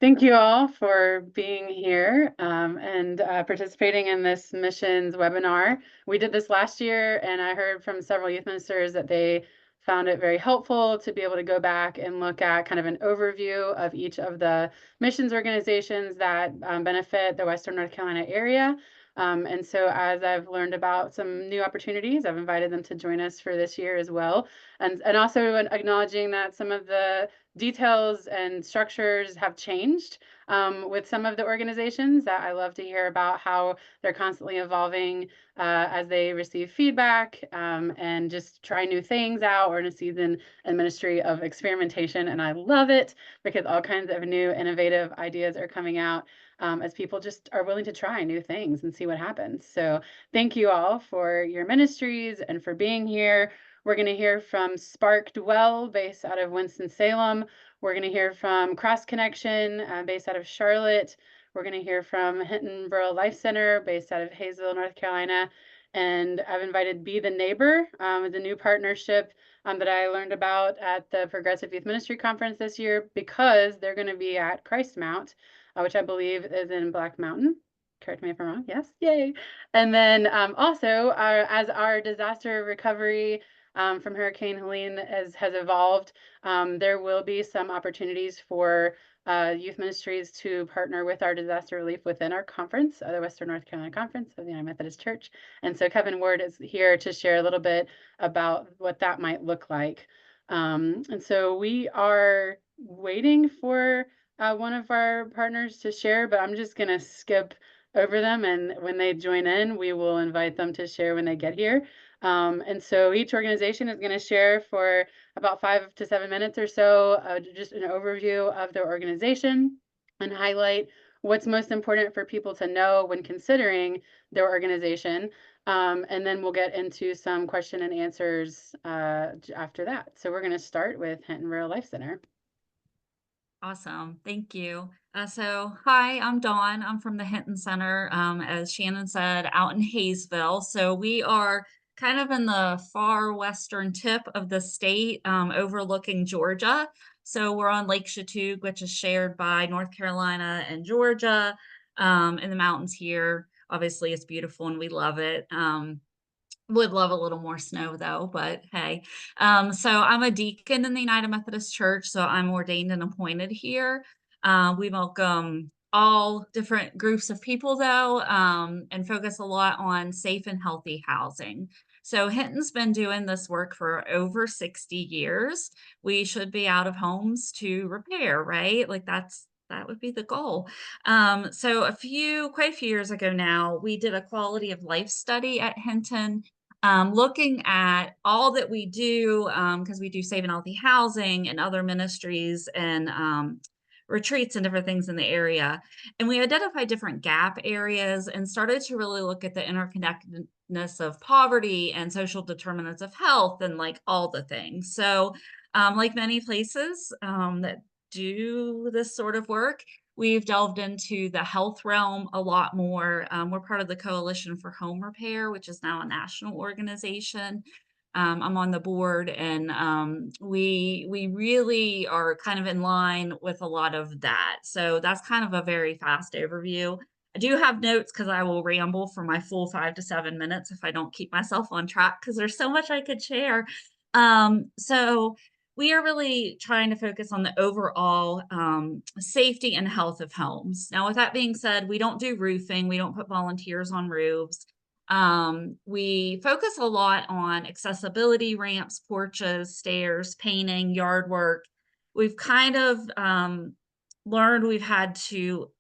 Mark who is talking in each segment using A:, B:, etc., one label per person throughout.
A: Thank you all for being here and participating in this missions webinar. We did this last year, and I heard from several youth ministers that they found it very helpful to be able to go back and look at kind of an overview of each of the missions organizations that benefit the Western North Carolina area. And so as I've learned about some new opportunities, I've invited them to join us for this year as well. And also acknowledging that some of the details and structures have changed with some of the organizations that I love to hear about how they're constantly evolving as they receive feedback and just try new things out. We're in a season and ministry of experimentation, and I love it because all kinds of new innovative ideas are coming out as people just are willing to try new things and see what happens. So thank you all for your ministries and for being here. We're going to hear from Spark Dwell, based out of Winston-Salem. We're going to hear from Cross Connection, based out of Charlotte. We're going to hear from Hinton Rural Life Center, based out of Hayesville, North Carolina. And I've invited Be the Neighbor, the new partnership that I learned about at the Progressive Youth Ministry Conference this year, because they're going to be at Christ Mount, which I believe is in Black Mountain. Correct me if I'm wrong. Yes, yay. And then also, as our disaster recovery from Hurricane Helene has evolved, there will be some opportunities for youth ministries to partner with our disaster relief within our conference, the Western North Carolina Conference of the United Methodist Church. And so Kevin Ward is here to share a little bit about what that might look like. And so we are waiting for one of our partners to share, but I'm just going to skip over them, and when they join in, we will invite them to share when they get here. And so each organization is going to share for about 5 to 7 minutes or so, just an overview of their organization and highlight what's most important for people to know when considering their organization. And then we'll get into some question and answers after that. So we're going to start with Hinton Rural Life Center.
B: Awesome. Thank you. Hi, I'm Dawn. I'm from the Hinton Center, as Shannon said, out in Hayesville. So we are kind of in the far western tip of the state, overlooking Georgia. So we're on Lake Chattooga, which is shared by North Carolina and Georgia, in the mountains here. Obviously, it's beautiful and we love it. Would love a little more snow though, but hey. So I'm a deacon in the United Methodist Church, so I'm ordained and appointed here. We welcome all different groups of people though, and focus a lot on safe and healthy housing. So Hinton's been doing this work for over 60 years. We should be out of homes to repair, right? Like that would be the goal. So quite a few years ago now, we did a quality of life study at Hinton, looking at all that we do, because we do safe and healthy housing and other ministries and retreats and different things in the area. And we identified different gap areas and started to really look at the interconnectedness of poverty and social determinants of health and like all the things. So like many places that do this sort of work, we've delved into the health realm a lot more. We're part of the Coalition for Home Repair, which is now a national organization. I'm on the board, and we really are kind of in line with a lot of that. So that's kind of a very fast overview. I do have notes because I will ramble for my full 5 to 7 minutes if I don't keep myself on track, because there's so much I could share. So we are really trying to focus on the overall safety and health of homes. Now, with that being said, we don't do roofing. We don't put volunteers on roofs. We focus a lot on accessibility, ramps, porches, stairs, painting, yard work. We've kind of learned we've had to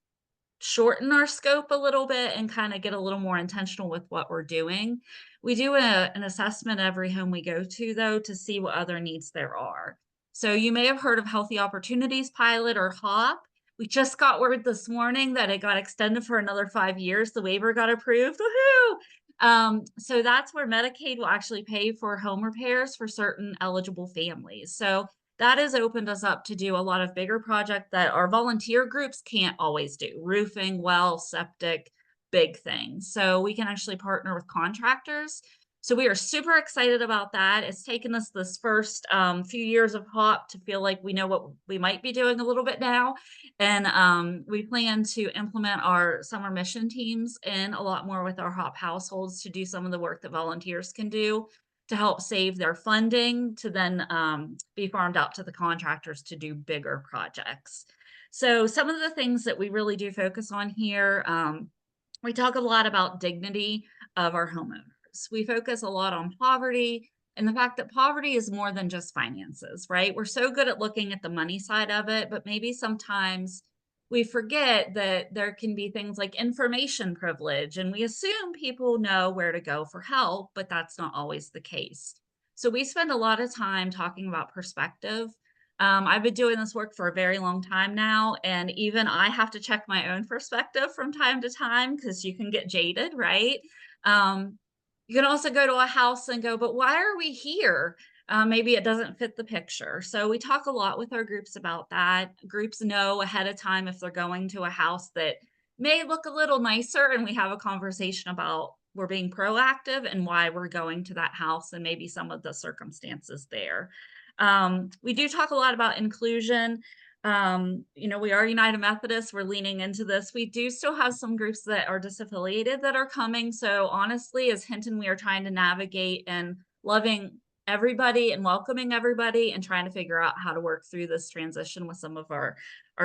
B: shorten our scope a little bit and kind of get a little more intentional with what we're doing. We do an assessment every home we go to, though, to see what other needs there are. So you may have heard of Healthy Opportunities Pilot or HOP. We just got word this morning that it got extended for another 5 years. The waiver got approved. Woohoo! So that's where Medicaid will actually pay for home repairs for certain eligible families. So that has opened us up to do a lot of bigger projects that our volunteer groups can't always do: roofing, well, septic, big things. So we can actually partner with contractors So we are super excited about that. It's taken us this first few years of HOP to feel like we know what we might be doing a little bit now. And we plan to implement our summer mission teams in a lot more with our HOP households to do some of the work that volunteers can do to help save their funding to then be farmed out to the contractors to do bigger projects. So some of the things that we really do focus on here, we talk a lot about dignity of our homeowners. We focus a lot on poverty and the fact that poverty is more than just finances, right? We're so good at looking at the money side of it, but maybe sometimes we forget that there can be things like information privilege, and we assume people know where to go for help, but that's not always the case. So we spend a lot of time talking about perspective. I've been doing this work for a very long time now, and even I have to check my own perspective from time to time because you can get jaded, right? Um, you can also go to a house and go, but why are we here? Maybe it doesn't fit the picture. So we talk a lot with our groups about that. Groups know ahead of time if they're going to a house that may look a little nicer, and we have a conversation about we're being proactive and why we're going to that house and maybe some of the circumstances there. We do talk a lot about inclusion. We are United Methodist. We're leaning into this. We do still have some groups that are disaffiliated that are coming. So honestly, as Hinton, we are trying to navigate and loving everybody and welcoming everybody and trying to figure out how to work through this transition with some of our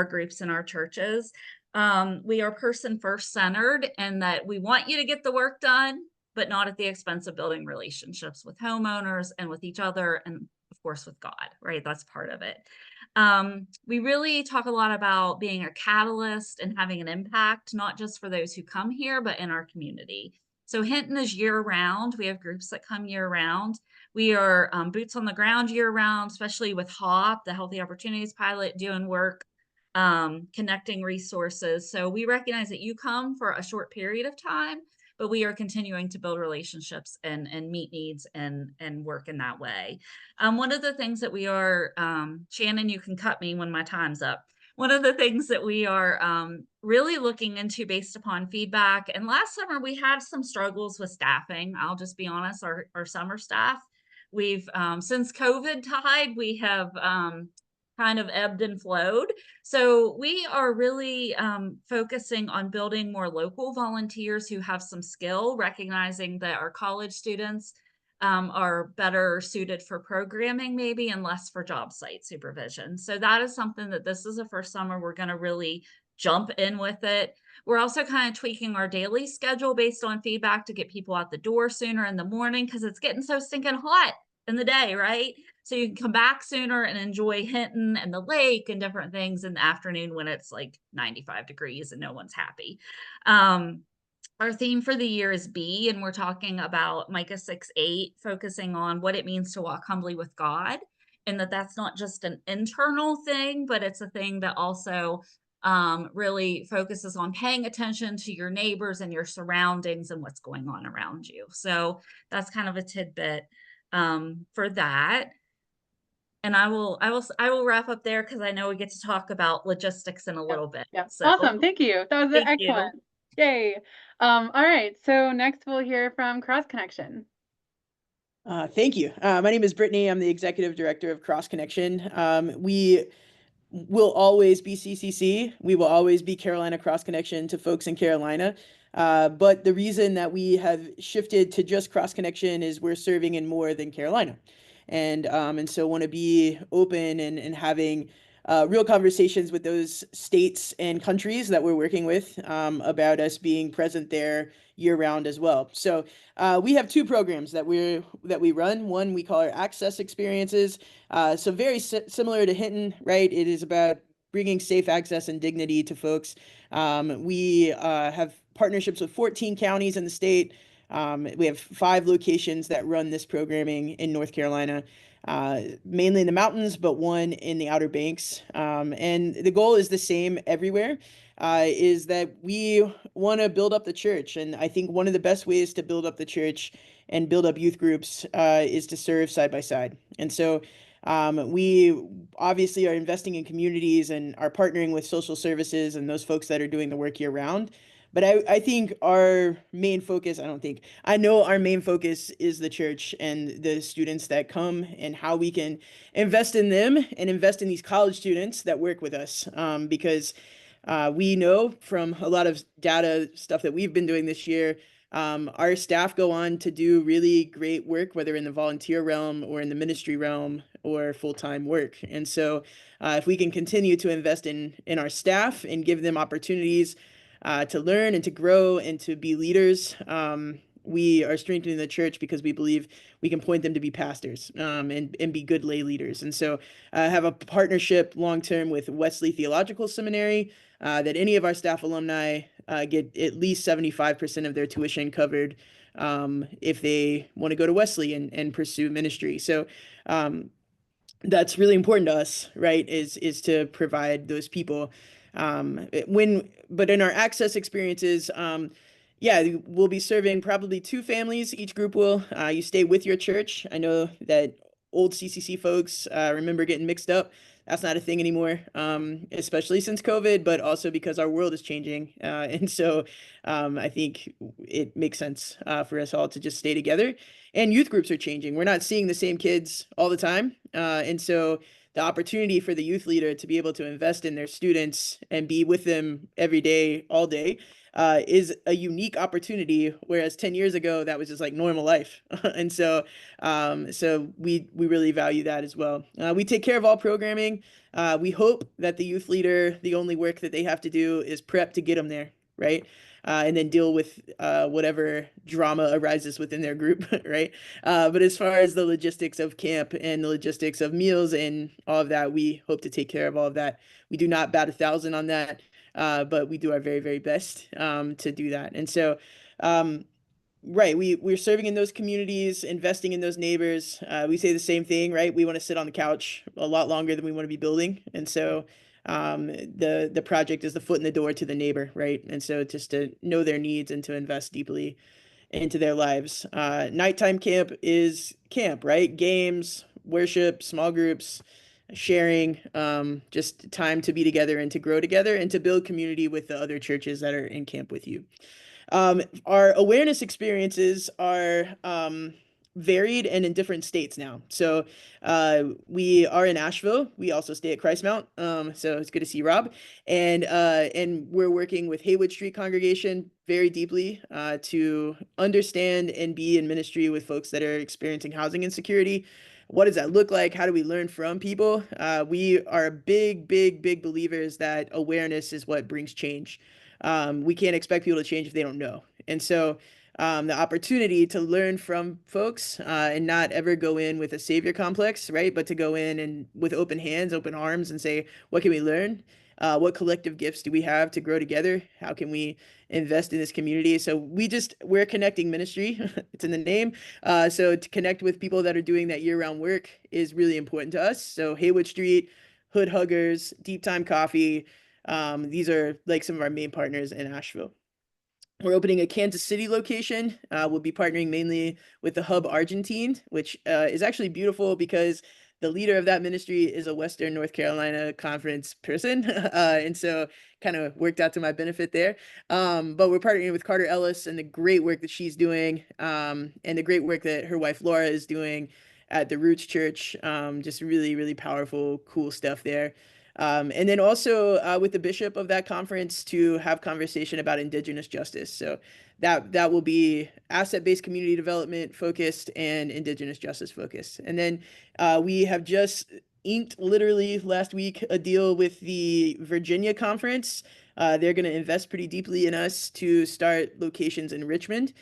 B: groups in our churches. We are person first centered and that we want you to get the work done, but not at the expense of building relationships with homeowners and with each other and of course with God, right? That's part of it. We really talk a lot about being a catalyst and having an impact, not just for those who come here, but in our community. So Hinton is year round. We have groups that come year round. We are boots on the ground year round, especially with HOP, the Healthy Opportunities Pilot, doing work, connecting resources. So we recognize that you come for a short period of time, but we are continuing to build relationships and meet needs and work in that way. One of the things that we are, Shannon, you can cut me when my time's up. One of the things that we are really looking into based upon feedback, and last summer we had some struggles with staffing. I'll just be honest, our summer staff, we've, since COVID tide, we have kind of ebbed and flowed. So we are really focusing on building more local volunteers who have some skill, recognizing that our college students are better suited for programming maybe and less for job site supervision. So that is something that this is the first summer we're going to really jump in with it. We're also kind of tweaking our daily schedule based on feedback to get people out the door sooner in the morning because it's getting so stinking hot in the day, right? So you can come back sooner and enjoy Hinton and the lake and different things in the afternoon when it's like 95 degrees and no one's happy. Our theme for the year is B, and we're talking about Micah 6:8, focusing on what it means to walk humbly with God, and that's not just an internal thing, but it's a thing that also really focuses on paying attention to your neighbors and your surroundings and what's going on around you. So that's kind of a tidbit for that. And I will wrap up there because I know we get to talk about logistics in a
A: Yep,
B: little bit.
A: yep.
B: So
A: Awesome, thank you. That was
B: thank you.
A: excellent. Yay. All right, so next we'll hear from Cross Connection.
C: Thank you. My name is Brittany. I'm the executive director of Cross Connection. We will always be CCC. We will always be Carolina Cross Connection to folks in Carolina. But the reason that we have shifted to just Cross Connection is we're serving in more than Carolina. And so want to be open and having real conversations with those states and countries that we're working with about us being present there year round as well. So we have two programs that we run. One we call our Access Experiences. So very similar to Hinton, right? It is about bringing safe access and dignity to folks. We have partnerships with 14 counties in the state. We have 5 locations that run this programming in North Carolina, mainly in the mountains, but one in the Outer Banks. And the goal is the same everywhere, is that we want to build up the church. And I think one of the best ways to build up the church and build up youth groups is to serve side by side. And so we obviously are investing in communities and are partnering with social services and those folks that are doing the work year round. But I think our main focus, I know our main focus is the church and the students that come and how we can invest in them and invest in these college students that work with us. Because we know from a lot of data stuff that we've been doing this year, our staff go on to do really great work, whether in the volunteer realm or in the ministry realm or full-time work. And so if we can continue to invest in our staff and give them opportunities to learn and to grow and to be leaders, we are strengthening the church because we believe we can point them to be pastors and be good lay leaders. And so I have a partnership long-term with Wesley Theological Seminary that any of our staff alumni get at least 75% of their tuition covered if they want to go to Wesley and pursue ministry. So that's really important to us, right? Is to provide those people. But in our access experiences, yeah, we'll be serving probably 2 families. Each group will. You stay with your church. I know that old CCC folks remember getting mixed up. That's not a thing anymore, especially since COVID, but also because our world is changing. And so I think it makes sense for us all to just stay together. And youth groups are changing. We're not seeing the same kids all the time. And so the opportunity for the youth leader to be able to invest in their students and be with them every day, all day, is a unique opportunity. Whereas 10 years ago, that was just like normal life. And so, so we really value that as well. We take care of all programming. We hope that the youth leader, the only work that they have to do is prep to get them there, right? And then deal with whatever drama arises within their group, right? But as far as the logistics of camp and the logistics of meals and all of that, we hope to take care of all of that. We do not bat 1,000 on that, but we do our very, very best to do that. And so, right, we're serving in those communities, investing in those neighbors. We say the same thing, right? We want to sit on the couch a lot longer than we want to be building. And so the project is the foot in the door to the neighbor, right? And so just to know their needs and to invest deeply into their lives. Nighttime camp is camp, right? Games, worship, small groups, sharing, just time to be together and to grow together and to build community with the other churches that are in camp with you. Our awareness experiences are varied and in different states now. So we are in Asheville. We also stay at Christmount. So it's good to see Rob. And we're working with Haywood Street congregation very deeply to understand and be in ministry with folks that are experiencing housing insecurity. What does that look like? How do we learn from people? We are big believers that awareness is what brings change. We can't expect people to change if they don't know. And so the opportunity to learn from folks and not ever go in with a savior complex, right? But to go in and with open hands, open arms and say, what can we learn? What collective gifts do we have to grow together? How can we invest in this community? So we're connecting ministry. It's in the name. So to connect with people that are doing that year-round work is really important to us. So Haywood Street, Hood Huggers, Deep Time Coffee, these are like some of our main partners in Asheville. We're opening a Kansas City location. We'll be partnering mainly with the Hub Argentine, which is actually beautiful because the leader of that ministry is a Western North Carolina conference person. And so kind of worked out to my benefit there. But we're partnering with Carter Ellis and the great work that she's doing and the great work that her wife Laura is doing at the Roots Church. Just really powerful, cool stuff there. And then also with the bishop of that conference to have conversation about indigenous justice. So that will be asset-based community development focused and indigenous justice focused. And then we have just inked literally last week a deal with the Virginia conference. They're going to invest pretty deeply in us to start locations in Richmond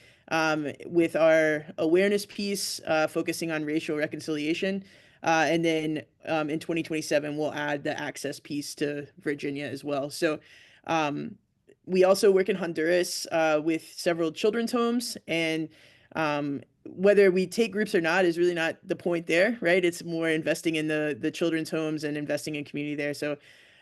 C: with our awareness piece focusing on racial reconciliation. And then in 2027, we'll add the access piece to Virginia as well. So we also work in Honduras with several children's homes. And whether we take groups or not is really not the point there, right? It's more investing in the children's homes and investing in community there. So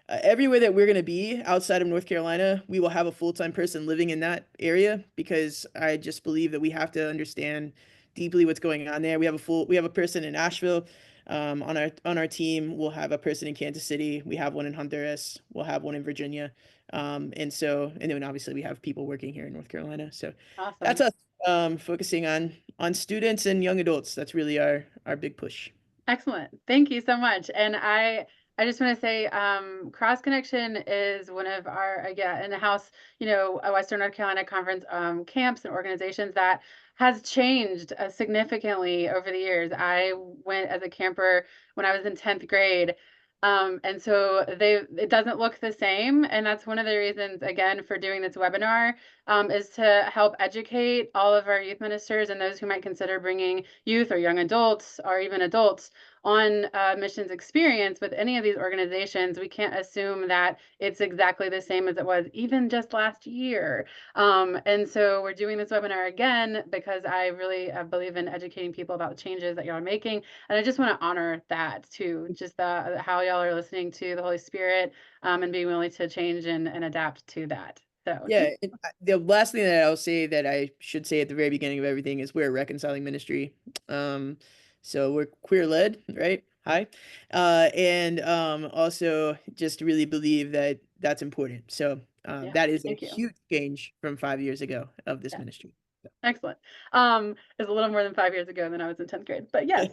C: everywhere that we're going to be outside of North Carolina, we will have a full-time person living in that area because I just believe that we have to understand deeply what's going on there. We have a person in Asheville On our team, we'll have a person in Kansas City. We have one in Honduras. We'll have one in Virginia. And then obviously we have people working here in North Carolina. So that's
A: Awesome.
C: us, focusing on students and young adults. That's really our big push.
A: Excellent. Thank you so much. And I just want to say, Cross Connection is one of our, in the house, a Western North Carolina Conference camps and organizations that has changed significantly over the years. I went as a camper when I was in 10th grade. And so it doesn't look the same. And that's one of the reasons, again, for doing this webinar, is to help educate all of our youth ministers and those who might consider bringing youth or young adults or even adults on missions experience with any of these organizations. We can't assume that it's exactly the same as it was even just last year. And so we're doing this webinar again because I really believe in educating people about the changes that y'all are making. And I just want to honor that too, just how y'all are listening to the Holy Spirit and being willing to change and adapt to that. So
C: Yeah, the last thing that I'll say that I should say at the very beginning of everything is we're a reconciling ministry. So we're queer led, right? Hi. And also just really believe that that's important. So
A: yeah,
C: that is a
A: thank you.
C: huge change from 5 years ago of this ministry.
A: Excellent. It's a little more than 5 years ago than I was in 10th grade, but yes.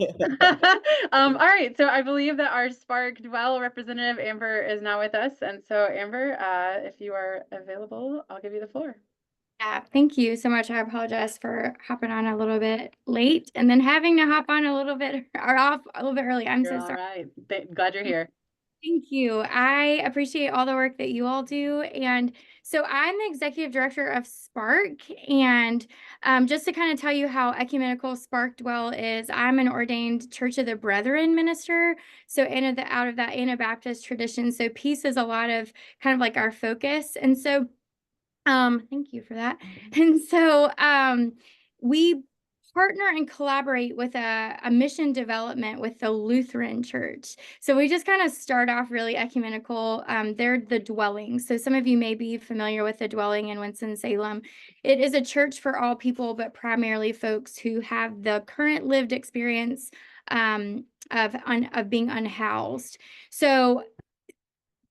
A: All right. So I believe that our Spark Dwell representative, Amber, is now with us. And so Amber, if you are available, I'll give you the floor.
D: Yeah, thank you so much. I apologize for hopping on a little bit late and then having to hop on a little bit or off a little bit early. I'm
A: You're
D: so
A: all
D: sorry.
A: right. Glad you're here.
D: Thank you. I appreciate all the work that you all do. And so I'm the executive director of Spark. And just to kind of tell you how ecumenical Spark Dwell is, I'm an ordained Church of the Brethren minister. So out of that Anabaptist tradition. So peace is a lot of kind of like our focus. And so thank you for that. And so we partner and collaborate with a mission development with the Lutheran Church. So we just kind of start off really ecumenical. They're the Dwelling. So some of you may be familiar with the Dwelling in Winston-Salem. It is a church for all people, but primarily folks who have the current lived experience of being unhoused. So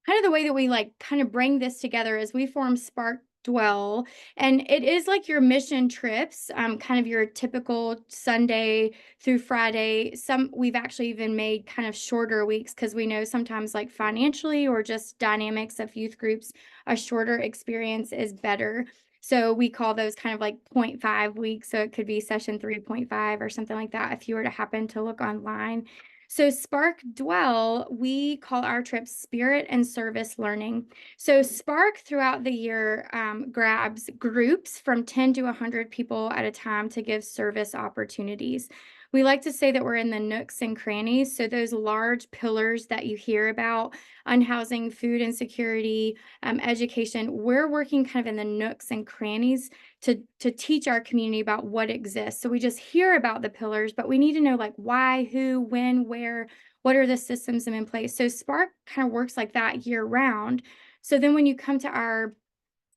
D: kind of the way that we kind of bring this together is we form Spark Dwell, and it is like your mission trips, kind of your typical Sunday through Friday. We've actually even made kind of shorter weeks because we know sometimes like financially or just dynamics of youth groups, a shorter experience is better. So we call those kind of like 0.5 weeks. So it could be session 3.5 or something like that if you were to happen to look online. So Spark Dwell, we call our trips Spirit and Service Learning. So Spark throughout the year grabs groups from 10 to 100 people at a time to give service opportunities. We like to say that we're in the nooks and crannies. So those large pillars that you hear about, unhousing, food insecurity, education, we're working kind of in the nooks and crannies to teach our community about what exists. So we just hear about the pillars, but we need to know like why, who, when, where, what are the systems in place. So Spark kind of works like that year round. So then when you come to our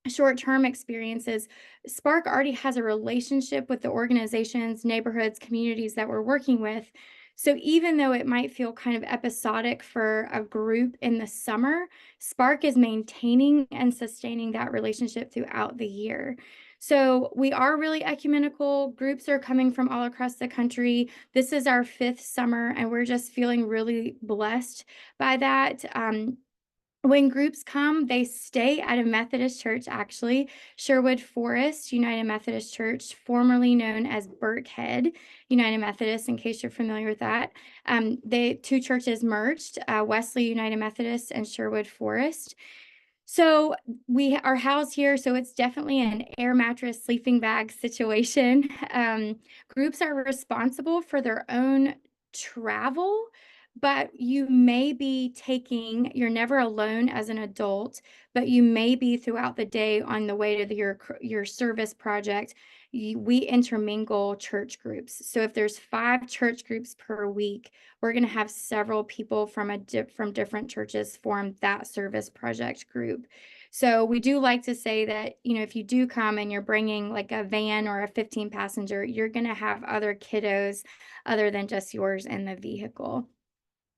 D: short-term experiences, Spark already has a relationship with the organizations, neighborhoods, communities that we're working with. So even though it might feel kind of episodic for a group in the summer, Spark is maintaining and sustaining that relationship throughout the year. So we are really ecumenical. Groups are coming from all across the country. This is our 5th summer, and we're just feeling really blessed by that. When groups come, they stay at a Methodist church, actually, Sherwood Forest United Methodist Church, formerly known as Burkhead United Methodist, in case you're familiar with that. Two churches merged, Wesley United Methodist and Sherwood Forest. So we are housed here, so it's definitely an air mattress sleeping bag situation. Groups are responsible for their own travel, but you may be you're never alone as an adult, but you may be throughout the day on the way to your service project. We intermingle church groups. So if there's 5 church groups per week, we're going to have several people from different churches form that service project group. So we do like to say that, if you do come and you're bringing like a van or a 15 passenger, you're going to have other kiddos other than just yours in the vehicle.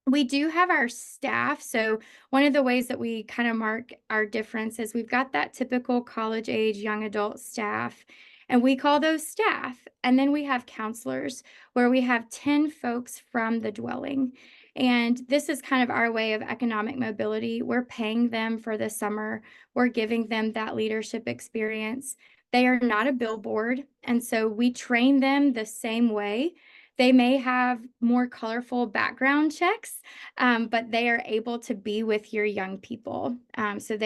D: We do have our staff. So one of the ways that we kind of mark our difference is we've got that typical college age young adult staff, and we call those staff. And then we have counselors where we have 10 folks from the dwelling. And this is kind of our way of economic mobility. We're paying them for the summer. We're giving them that leadership experience. They are not a billboard. And so we train them the same way. They may have more colorful background checks, but they are able to be with your young people. So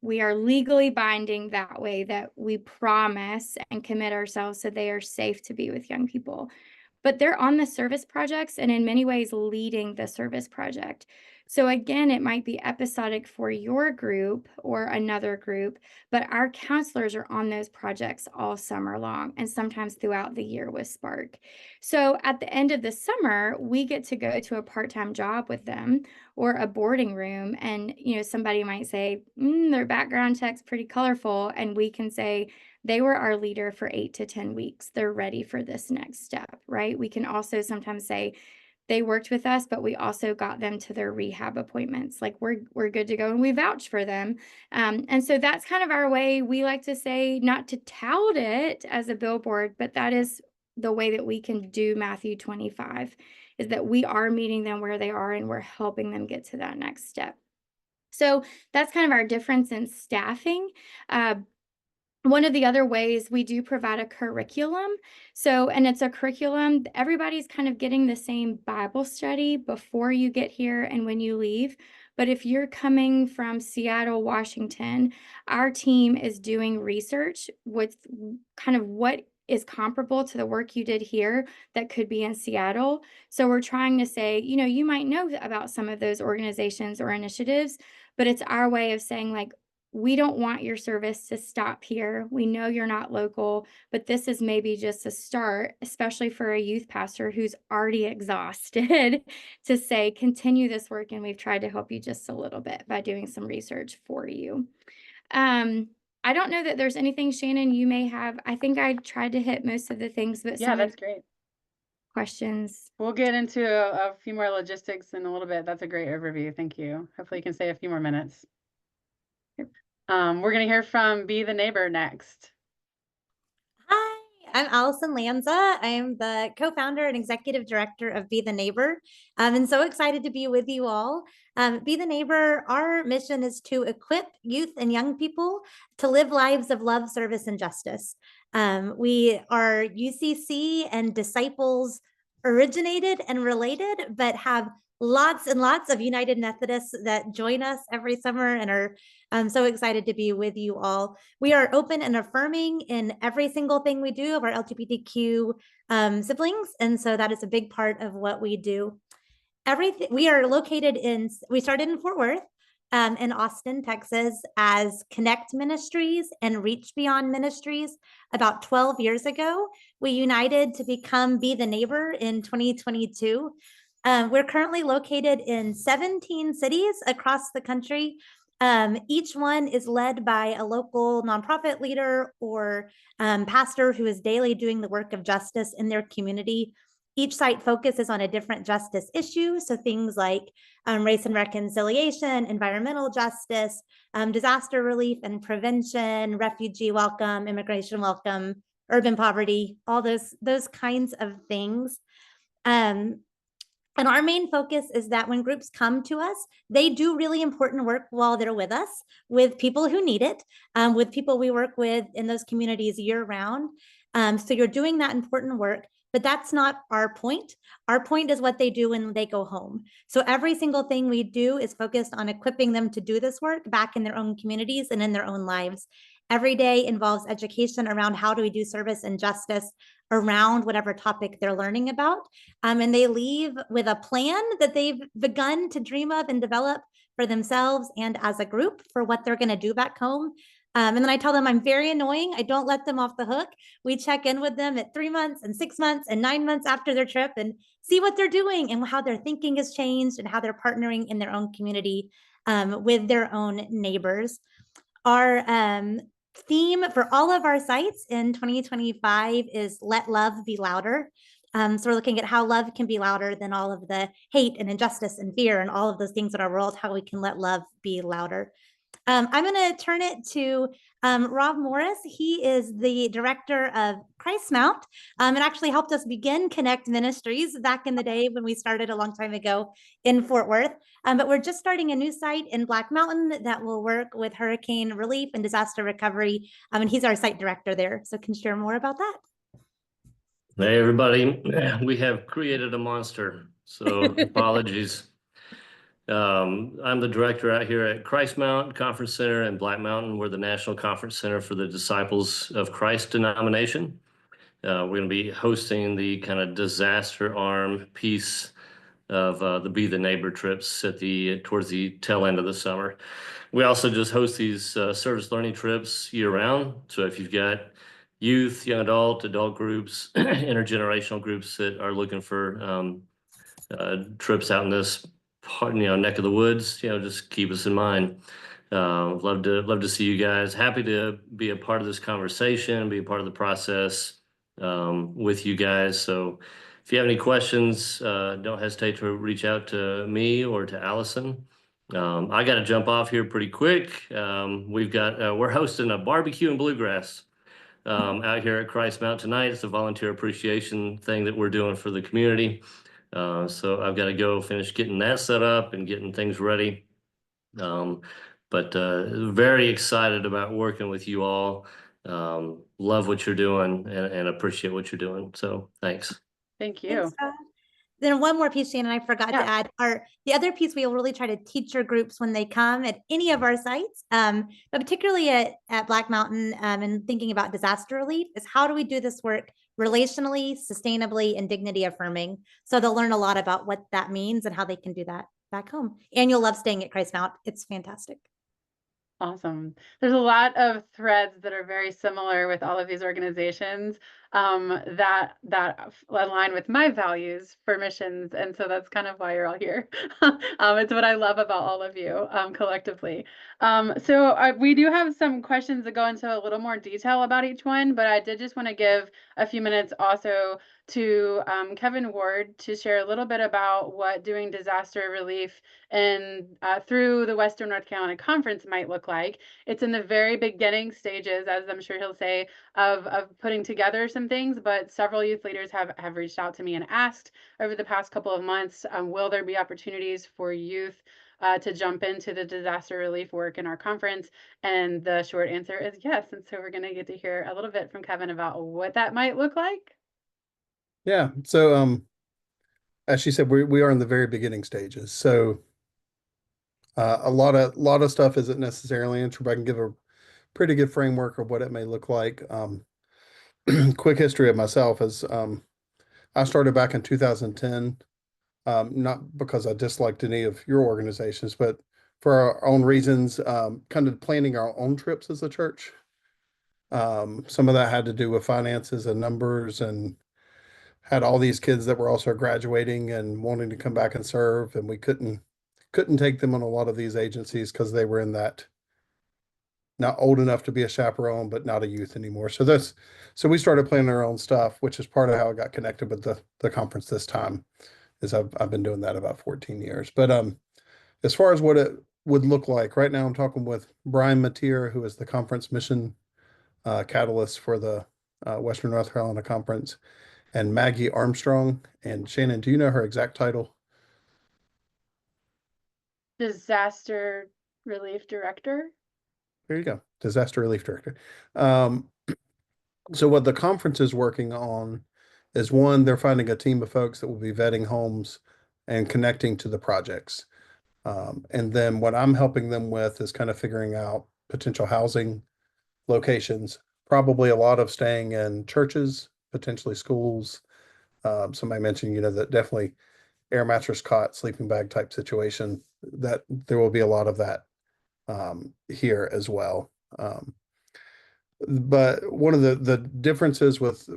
D: we are legally binding that way, that we promise and commit ourselves so they are safe to be with young people. But they're on the service projects and in many ways leading the service project. So again, it might be episodic for your group or another group, but our counselors are on those projects all summer long and sometimes throughout the year with Spark. So at the end of the summer, we get to go to a part-time job with them or a boarding room. And, somebody might say, their background check's pretty colorful. And we can say, they were our leader for 8 to 10 weeks. They're ready for this next step, right? We can also sometimes say, they worked with us, but we also got them to their rehab appointments. Like we're good to go, and we vouch for them. And so that's kind of our way. We like to say, not to tout it as a billboard, but that is the way that we can do Matthew 25, is that we are meeting them where they are and we're helping them get to that next step. So that's kind of our difference in staffing. One of the other ways, we do provide a curriculum. So, and it's a curriculum, everybody's kind of getting the same Bible study before you get here and when you leave. But if you're coming from Seattle, Washington, our team is doing research with kind of what is comparable to the work you did here that could be in Seattle. So we're trying to say, you might know about some of those organizations or initiatives, but it's our way of saying, like, we don't want your service to stop here. We know you're not local, but this is maybe just a start, especially for a youth pastor who's already exhausted, to say, continue this work. And we've tried to help you just a little bit by doing some research for you. I don't know that there's anything, Shannon, you may have. I think I tried to hit most of the things, but
A: Yeah, that's great.
D: Questions.
A: We'll get into a few more logistics in a little bit. That's a great overview. Thank you. Hopefully you can stay a few more minutes. We're going to hear from Be the Neighbor next.
E: Hi, I'm Allison Lanza. I'm the co-founder and executive director of Be the Neighbor. I'm so excited to be with you all. Be the Neighbor, our mission is to equip youth and young people to live lives of love, service, and justice. We are UCC and Disciples originated and related, but have lots and lots of United Methodists that join us every summer and are so excited to be with you all. We are open and affirming in every single thing we do of our LGBTQ siblings. And so that is a big part of what we do. We started in Fort Worth, in Austin, Texas, as Connect Ministries and Reach Beyond Ministries about 12 years ago. We united to become Be the Neighbor in 2022. We're currently located in 17 cities across the country. Each one is led by a local nonprofit leader or pastor who is daily doing the work of justice in their community. Each site focuses on a different justice issue. So things like race and reconciliation, environmental justice, disaster relief and prevention, refugee welcome, immigration welcome, urban poverty, all those kinds of things. And our main focus is that when groups come to us, they do really important work while they're with us, with people who need it, with people we work with in those communities year round. So you're doing that important work, but that's not our point. Our point is what they do when they go home. So every single thing we do is focused on equipping them to do this work back in their own communities and in their own lives. Every day involves education around how do we do service and justice around whatever topic they're learning about. And they leave with a plan that they've begun to dream of and develop for themselves and as a group for what they're going to do back home. And then I tell them I'm very annoying. I don't let them off the hook. We check in with them at 3 months and 6 months and 9 months after their trip and see what they're doing and how their thinking has changed and how they're partnering in their own community with their own neighbors. Our theme for all of our sites in 2025 is Let Love Be Louder. So we're looking at how love can be louder than all of the hate and injustice and fear and all of those things in our world, how we can let love be louder. I'm going to turn it to Rob Morris. He is the director of Christ Mount and actually helped us begin Connect Ministries back in the day when we started a long time ago in Fort Worth. But we're just starting a new site in Black Mountain that will work with hurricane relief and disaster recovery. And he's our site director there. So can you share more about that?
F: Hey, everybody. We have created a monster, so apologies. I'm the director out here at Christ Mount Conference Center in Black Mountain. We're the National Conference Center for the Disciples of Christ denomination. We're going to be hosting the kind of disaster arm piece of the Be the Neighbor trips at towards the tail end of the summer. We also just host these service learning trips year round. So if you've got youth, young adult groups, intergenerational groups that are looking for trips out in this part, neck of the woods, just keep us in mind. Love to see you guys. Happy to be a part of this conversation, be a part of the process with you guys. So if you have any questions, don't hesitate to reach out to me or to Allison. I got to jump off here pretty quick. We're hosting a barbecue and bluegrass out here at Christ Mount tonight. It's a volunteer appreciation thing that we're doing for the community. So I've got to go finish getting that set up and getting things ready. But very excited about working with you all. Love what you're doing and appreciate what you're doing. So thanks.
A: Thank you.
E: Thanks, Todd. Then one more piece, Shannon, I forgot to add. The other piece we will really try to teach our groups when they come at any of our sites, but particularly at Black Mountain and thinking about disaster relief, is how do we do this work relationally, sustainably, and dignity affirming? So they'll learn a lot about what that means and how they can do that back home. And you'll love staying at Christ Mount. It's fantastic.
A: Awesome. There's a lot of threads that are very similar with all of these organizations that align with my values for missions, and so that's kind of why you're all here. It's what I love about all of you collectively. So we do have some questions that go into a little more detail about each one, but I did just want to give a few minutes also to Kevin Ward to share a little bit about what doing disaster relief and through the Western North Carolina Conference might look like. It's in the very beginning stages, as I'm sure he'll say, of putting together some things, but several youth leaders have reached out to me and asked over the past couple of months, will there be opportunities for youth to jump into the disaster relief work in our conference? And the short answer is yes. And so we're going to get to hear a little bit from Kevin about what that might look like.
G: Yeah. So, as she said, we are in the very beginning stages. So, a lot of stuff isn't necessarily answered, but I can give a pretty good framework of what it may look like. Quick history of myself is I started back in 2010, not because I disliked any of your organizations, but for our own reasons, kind of planning our own trips as a church. Some of that had to do with finances and numbers, and had all these kids that were also graduating and wanting to come back and serve, and we couldn't take them on a lot of these agencies because they were in that not old enough to be a chaperone, but not a youth anymore. So we started planning our own stuff, which is part of how I got connected with the conference this time, is I've been doing that about 14 years. But as far as what it would look like, right now I'm talking with Brian Mateer, who is the conference mission catalyst for the Western North Carolina Conference, and Maggie Armstrong. And Shannon, do you know her exact title?
A: Disaster Relief Director.
G: There you go. Disaster Relief Director. So what the conference is working on is, one, they're finding a team of folks that will be vetting homes and connecting to the projects. And then what I'm helping them with is kind of figuring out potential housing locations, probably a lot of staying in churches, potentially schools. Somebody mentioned, that definitely air mattress cot, sleeping bag type situation, that there will be a lot of that here as well. But one of the differences with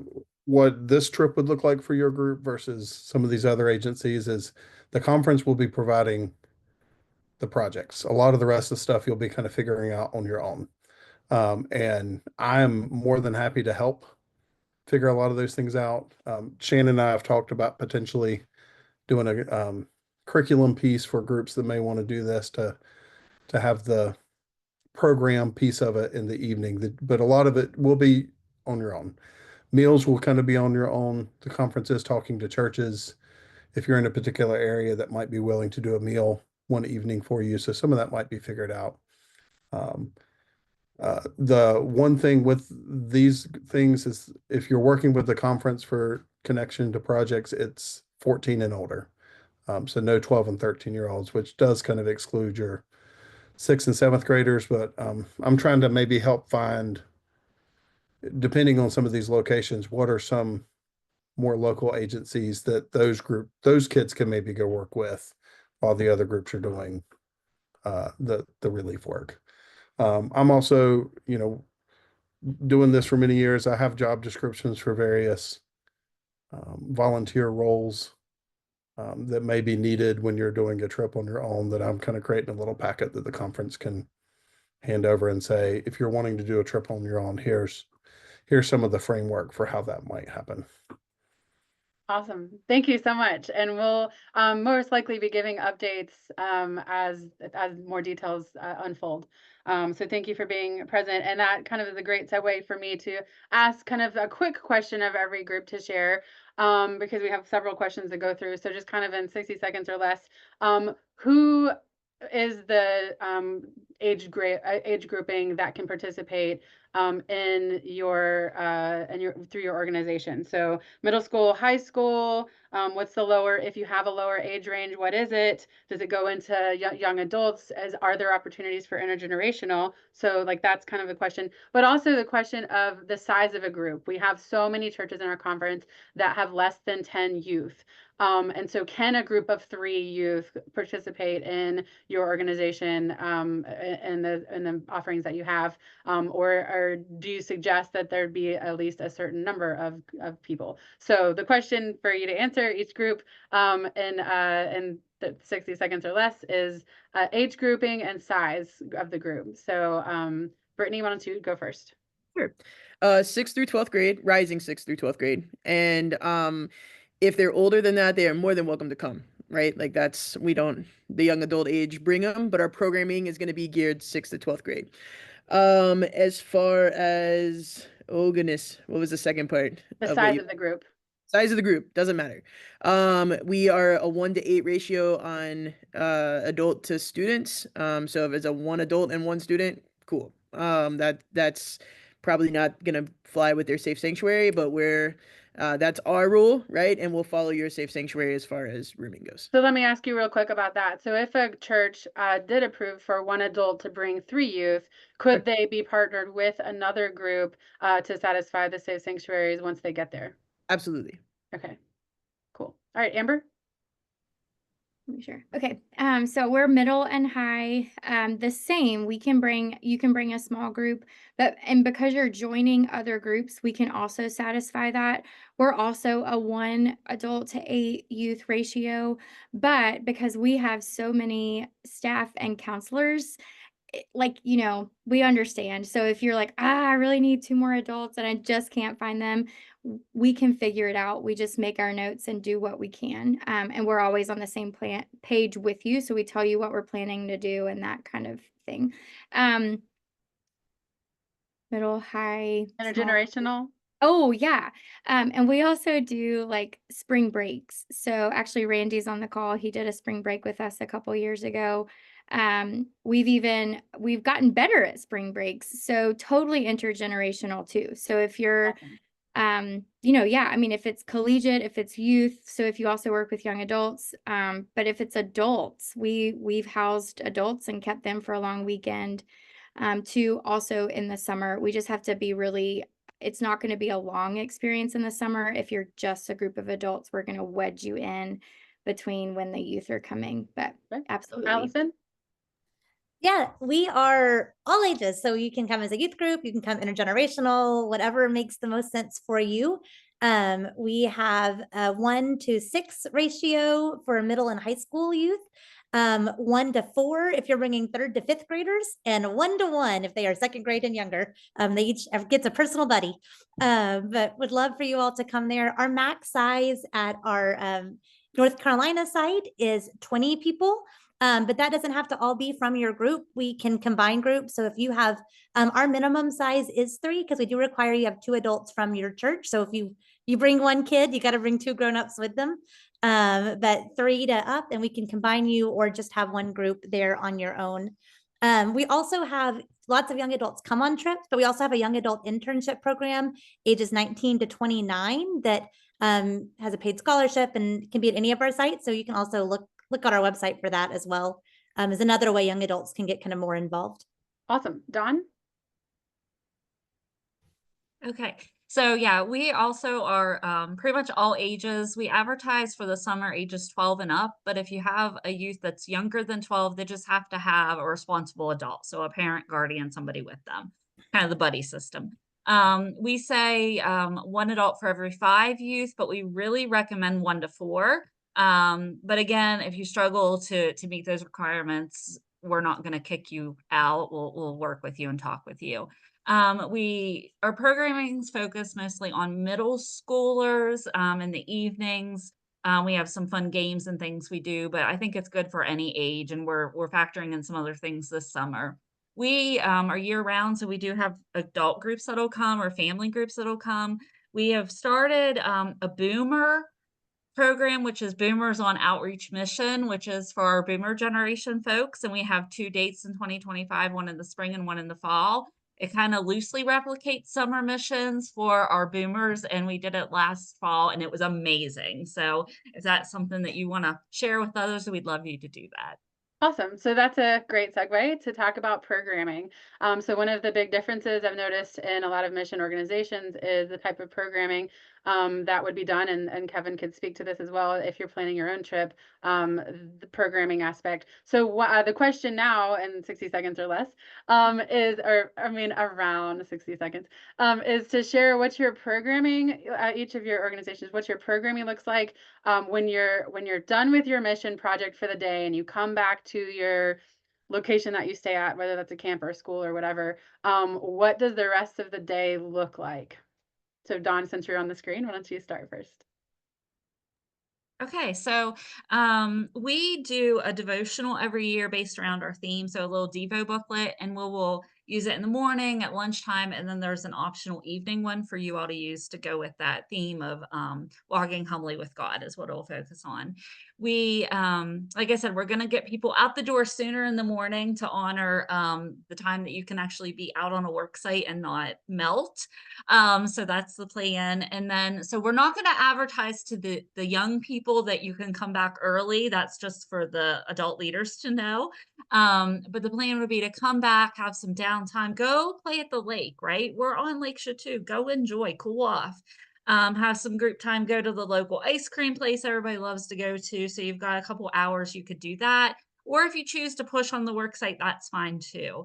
G: what this trip would look like for your group versus some of these other agencies is the conference will be providing the projects. A lot of the rest of the stuff you'll be kind of figuring out on your own. And I'm more than happy to help figure a lot of those things out. Shannon and I have talked about potentially doing a curriculum piece for groups that may want to do this to have the program piece of it in the evening. But a lot of it will be on your own. Meals will kind of be on your own. The conferences, talking to churches, if you're in a particular area that might be willing to do a meal one evening for you. So some of that might be figured out. The one thing with these things is if you're working with the conference for connection to projects, it's 14 and older. So no 12 and 13-year-olds, which does kind of exclude your 6th and 7th graders. But I'm trying to maybe help find, depending on some of these locations, what are some more local agencies that those kids can maybe go work with while the other groups are doing the relief work. I'm also, doing this for many years. I have job descriptions for various volunteer roles that may be needed when you're doing a trip on your own, that I'm kind of creating a little packet that the conference can hand over and say, if you're wanting to do a trip on your own, here's some of the framework for how that might happen.
A: Awesome. Thank you so much. And we'll most likely be giving updates as more details unfold. So thank you for being present. And that kind of is a great segue for me to ask kind of a quick question of every group to share, because we have several questions to go through. So just kind of in 60 seconds or less, who is the age grouping that can participate in your through your organization? So middle school, high school, what's the lower, if you have a lower age range, what is it? Does it go into young adults? Are there opportunities for intergenerational? So like that's kind of the question, but also the question of the size of a group. We have so many churches in our conference that have less than 10 youth. And so can a group of 3 youth participate in your organization and the offerings that you have? Or do you suggest that there'd be at least a certain number of people? So the question for you to answer each group in 60 seconds or less is age grouping and size of the group. So Brittany, why don't you go first?
C: Sure. 6th through 12th grade, rising 6th through 12th grade. And if they're older than that, they are more than welcome to come, right? Like the young adult age, bring them, but our programming is going to be geared 6th to 12th grade. As far as, oh goodness, what was the second part?
A: The size of the group.
C: Size of the group, doesn't matter. We are a 1-to-8 ratio on adult to students. So if it's a 1 adult and 1 student, cool. That's probably not gonna fly with their safe sanctuary, but that's our rule, right? And we'll follow your safe sanctuary as far as rooming goes.
A: So let me ask you real quick about that. So if a church did approve for 1 adult to bring 3 youth, could they be partnered with another group to satisfy the safe sanctuaries once they get there?
C: Absolutely.
A: Okay, cool. All right, Amber?
D: Sure. Okay. So we're middle and high, the same. You can bring a small group, and because you're joining other groups, we can also satisfy that. We're also a 1 adult to 8 youth ratio, but because we have so many staff and counselors, we understand. So if you're like, I really need 2 more adults and I just can't find them, we can figure it out. We just make our notes and do what we can. And we're always on the same page with you. So we tell you what we're planning to do and that kind of thing. Middle, high.
A: Intergenerational?
D: Oh, yeah. And we also do like spring breaks. So actually Randy's on the call. He did a spring break with us a couple years ago. We've gotten better at spring breaks. So totally intergenerational too. So if you're, if it's collegiate, if it's youth, so if you also work with young adults, but if it's adults, we've housed adults and kept them for a long weekend, too. Also in the summer, we just have to be it's not going to be a long experience in the summer. If you're just a group of adults, we're going to wedge you in between when the youth are coming, but absolutely.
A: Allison?
E: Yeah, we are all ages. So you can come as a youth group, you can come intergenerational, whatever makes the most sense for you. We have a 1 to 6 ratio for middle and high school youth. 1 to 4 if you're bringing 3rd to 5th graders, and 1 to 1 if they are 2nd grade and younger. They each gets a personal buddy. But would love for you all to come there. Our max size at our North Carolina site is 20 people. But that doesn't have to all be from your group. We can combine groups. So if you have, our minimum size is 3, because we do require you have 2 adults from your church. So if you bring 1 kid, you got to bring 2 grown-ups with them. But 3 to up, and we can combine you or just have 1 group there on your own. We also have lots of young adults come on trips, but we also have a young adult internship program, ages 19 to 29, that has a paid scholarship and can be at any of our sites. So you can also look on our website for that as well, as another way young adults can get kind of more involved.
A: Awesome. Dawn?
B: Okay. So yeah, we also are pretty much all ages. We advertise for the summer ages 12 and up, but if you have a youth that's younger than 12, they just have to have a responsible adult. So a parent, guardian, somebody with them, kind of the buddy system. We say 1 adult for every 5 youth, but we really recommend 1 to 4. But again, if you struggle to meet those requirements, we're not going to kick you out. We'll work with you and talk with you. Our programming is focused mostly on middle schoolers in the evenings. We have some fun games and things we do, but I think it's good for any age, and we're factoring in some other things this summer. We are year round, so we do have adult groups that'll come or family groups that'll come. We have started a boomer program, which is Boomers on Outreach Mission, which is for our boomer generation folks. And we have 2 dates in 2025, 1 in the spring and 1 in the fall. It kind of loosely replicates summer missions for our boomers, and we did it last fall, and it was amazing. So if that's something that you want to share with others, we'd love you to do that.
A: Awesome. So that's a great segue to talk about programming. So one of the big differences I've noticed in a lot of mission organizations is the type of programming that would be done. And Kevin could speak to this as well if you're planning your own trip, the programming aspect. So the question now in 60 seconds or less around 60 seconds, is to share what your programming at each of your organizations, what your programming looks like when you're done with your mission project for the day and you come back to your location that you stay at, whether that's a camp or a school or whatever. What does the rest of the day look like? So Dawn, since you're on the screen, why don't you start first?
B: Okay, so we do a devotional every year based around our theme. So a little Devo booklet, and we'll use it in the morning, at lunchtime, and then there's an optional evening one for you all to use to go with that theme of walking humbly with God is what it'll focus on. We, like I said, we're going to get people out the door sooner in the morning to honor the time that you can actually be out on a work site and not melt. So that's the plan. And then, so we're not going to advertise to the young people that you can come back early. That's just for the adult leaders to know. But the plan would be to come back, have some downtime, go play at the lake, right? We're on Lake Chateau. Go enjoy, cool off. Have some group time, go to the local ice cream place everybody loves to go to. So you've got a couple hours you could do that. Or if you choose to push on the work site, that's fine too.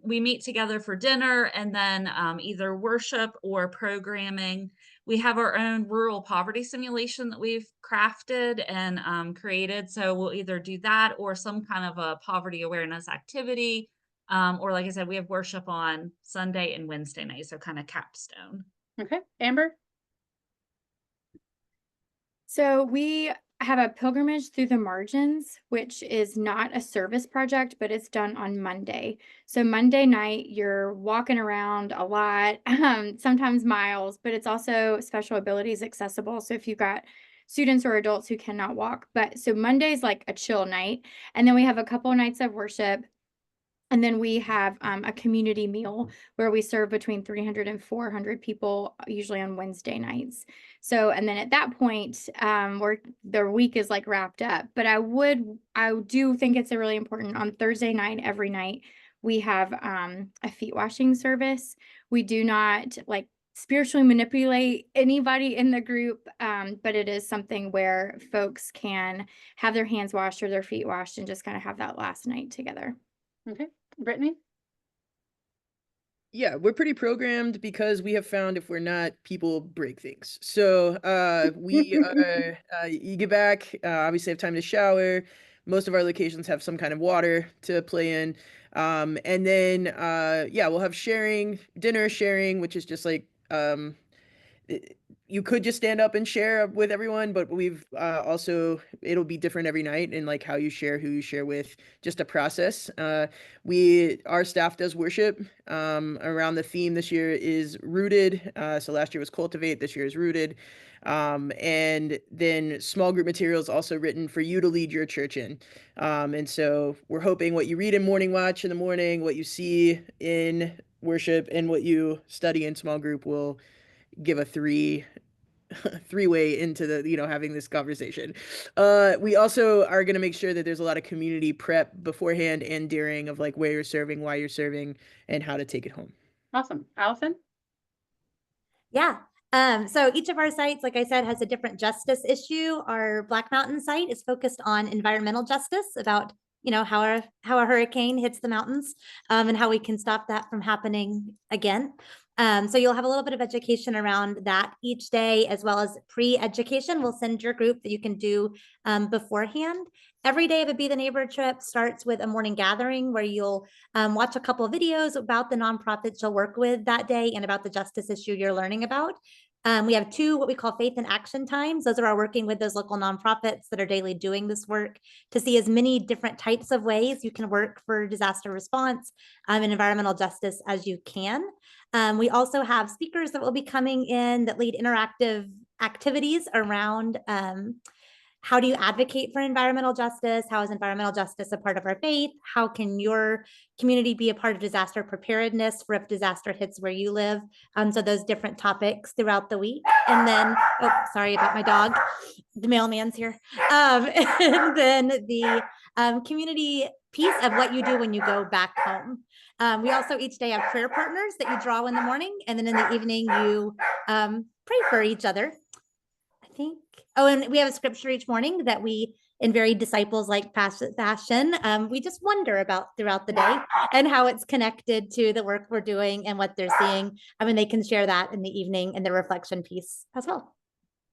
B: We meet together for dinner and then either worship or programming. We have our own rural poverty simulation that we've crafted and created. So we'll either do that or some kind of a poverty awareness activity. Or like I said, we have worship on Sunday and Wednesday night, so kind of capstone.
A: Okay, Amber?
D: So we have a pilgrimage through the margins, which is not a service project, but it's done on Monday. So Monday night, you're walking around a lot, sometimes miles, but it's also special abilities accessible. So if you've got students or adults who cannot walk, but so Monday's like a chill night. And then we have a couple of nights of worship. And then we have a community meal where we serve between 300 and 400 people, usually on Wednesday nights. So, and then at that point, where the week is like wrapped up. But I do think it's really important on Thursday night, every night, we have a feet washing service. We do not like spiritually manipulate anybody in the group, but it is something where folks can have their hands washed or their feet washed and just kind of have that last night together.
A: Okay, Brittany?
C: Yeah, we're pretty programmed because we have found if we're not, people break things. So you get back, obviously have time to shower. most of our locations have some kind of water to play in. And then, yeah, we'll have dinner sharing, which is just like, you could just stand up and share with everyone, but we've also, it'll be different every night in like how you share, who you share with, just a process. Our staff does worship around the theme this year is rooted. So last year was cultivate, this year is rooted. And then small group materials also written for you to lead your church in. And so we're hoping what you read in morning watch in the morning, what you see in worship, and what you study in small group will give a three-way into the, having this conversation. We also are going to make sure that there's a lot of community prep beforehand and during of like where you're serving, why you're serving, and how to take it home.
A: Awesome. Allison?
E: Yeah. So each of our sites, like I said, has a different justice issue. Our Black Mountain site is focused on environmental justice, about how a hurricane hits the mountains, and how we can stop that from happening again. So you'll have a little bit of education around that each day, as well as pre-education. We'll send your group that you can do beforehand. Every day of a Be the Neighbor trip starts with a morning gathering where you'll watch a couple of videos about the nonprofits you'll work with that day and about the justice issue you're learning about. We have 2 what we call faith and action times. Those are our working with those local nonprofits that are daily doing this work to see as many different types of ways you can work for disaster response and environmental justice as you can. We also have speakers that will be coming in that lead interactive activities around how do you advocate for environmental justice? How is environmental justice a part of our faith? How can your community be a part of disaster preparedness for if disaster hits where you live? So those different topics throughout the week. And then, oh, sorry about my dog. The mailman's here. And then the community piece of what you do when you go back home. We also each day have prayer partners that you draw in the morning, and then in the evening you pray for each other. I think. Oh, and we have a scripture each morning that we, in very disciples-like fashion, we just wonder about throughout the day and how it's connected to the work we're doing and what they're seeing. I mean, they can share that in the evening in the reflection piece as well.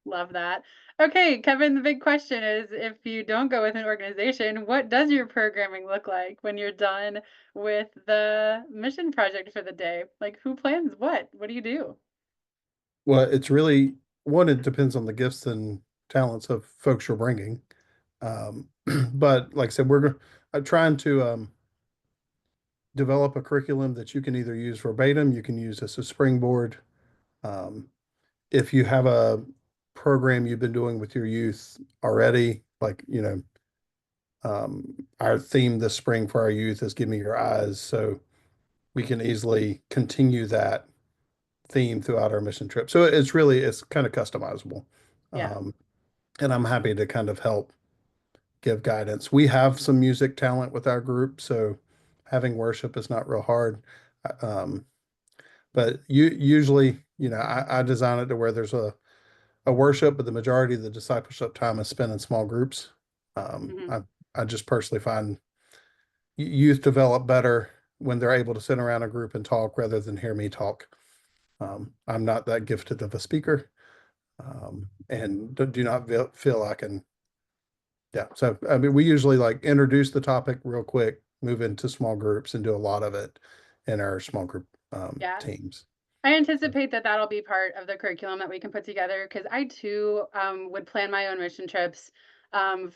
A: Love that. Okay, Kevin, the big question is, if you don't go with an organization, what does your programming look like when you're done with the mission project for the day? Like, who plans what? What do you do?
G: Well, it's really one, it depends on the gifts and talents of folks you're bringing. But like I said, I'm trying to develop a curriculum that you can either use verbatim, you can use as a springboard. If you have a program you've been doing with your youth already, like, our theme this spring for our youth is Give Me Your Eyes. So we can easily continue that theme throughout our mission trip. So it's kind of customizable.
A: Yeah.
G: And I'm happy to kind of help give guidance. We have some music talent with our group, so having worship is not real hard. But usually, I design it to where there's a worship, but the majority of the discipleship time is spent in small groups. I just personally find youth develop better when they're able to sit around a group and talk rather than hear me talk. I'm not that gifted of a speaker, and do not feel I can. Yeah. So, I mean, we usually like introduce the topic real quick, move into small groups, and do a lot of it in our small group
A: Yeah.
G: teams.
A: I anticipate that that'll be part of the curriculum that we can put together, because I too would plan my own mission trips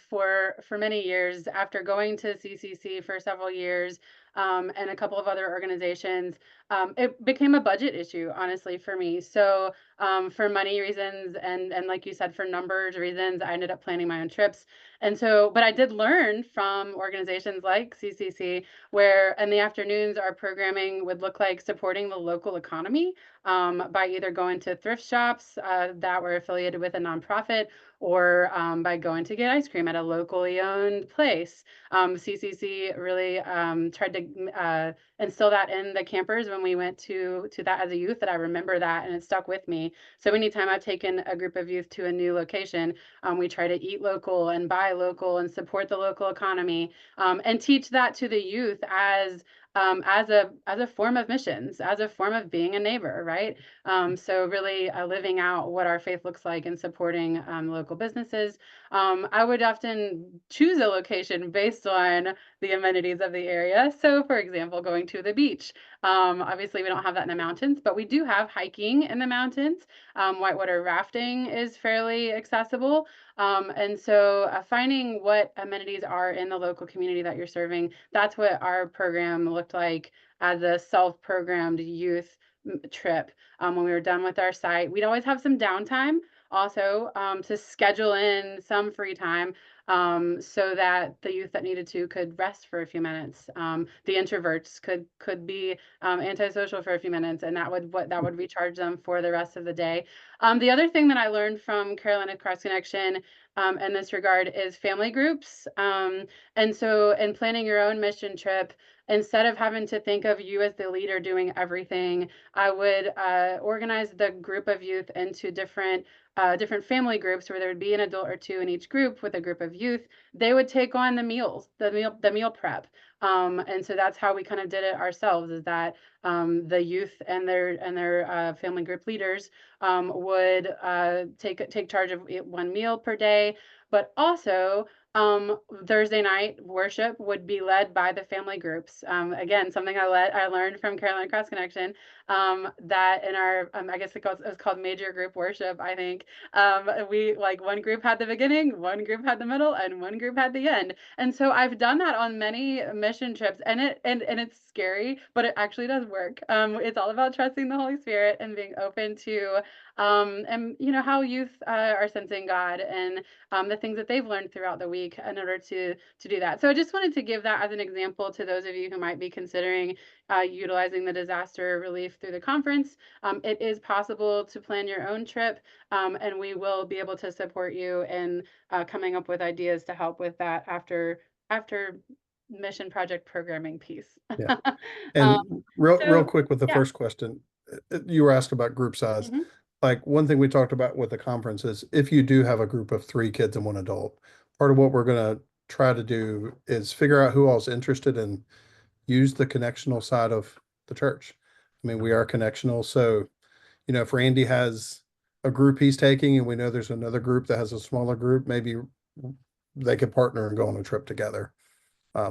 A: for many years after going to CCC for several years and a couple of other organizations. It became a budget issue, honestly, for me. So for money reasons and like you said, for numbers reasons, I ended up planning my own trips. And so, but I did learn from organizations like CCC, where in the afternoons, our programming would look like supporting the local economy by either going to thrift shops that were affiliated with a nonprofit, or by going to get ice cream at a locally owned place. CCC really tried to instill that in the campers when we went to that as a youth, that I remember that, and it stuck with me. So anytime I've taken a group of youth to a new location, we try to eat local and buy local and support the local economy, and teach that to the youth as as a form of missions, as a form of being a neighbor, right? So really living out what our faith looks like and supporting local businesses. I would often choose a location based on the amenities of the area. So for example, going to the beach. Obviously we don't have that in the mountains, but we do have hiking in the mountains. Whitewater rafting is fairly accessible. And so finding what amenities are in the local community that you're serving, that's what our program looked like as a self-programmed youth trip. When we were done with our site, we'd always have some downtime also to schedule in some free time so that the youth that needed to could rest for a few minutes. The introverts could be antisocial for a few minutes, and that would recharge them for the rest of the day. The other thing that I learned from Carolina Cross Connection in this regard is family groups. And so in planning your own mission trip, instead of having to think of you as the leader doing everything, I would organize the group of youth into different family groups where there would be an adult or two in each group with a group of youth. They would take on the meals, the meal prep. And so that's how we kind of did it ourselves, is that the youth and their family group leaders would take charge of one meal per day, but also Thursday night worship would be led by the family groups. Again, something I learned from Carolina Cross Connection, that in our, I guess it was called major group worship, I think. We, like, one group had the beginning, one group had the middle, and one group had the end. And so I've done that on many mission trips, and it's scary, but it actually does work. It's all about trusting the Holy Spirit and being open to and how youth are sensing God and the things that they've learned throughout the week in order to do that. So I just wanted to give that as an example to those of you who might be considering utilizing the disaster relief through the conference. It is possible to plan your own trip, and we will be able to support you in coming up with ideas to help with that after mission project programming piece.
G: Yeah. And real quick with the
A: yeah.
G: first question, you were asked about group size.
A: Mhm.
G: Like, one thing we talked about with the conference is if you do have a group of 3 kids and 1 adult, part of what we're going to try to do is figure out who all's interested and use the connectional side of the church. I mean, we are connectional. So, if Randy has a group he's taking and we know there's another group that has a smaller group, maybe they could partner and go on a trip together.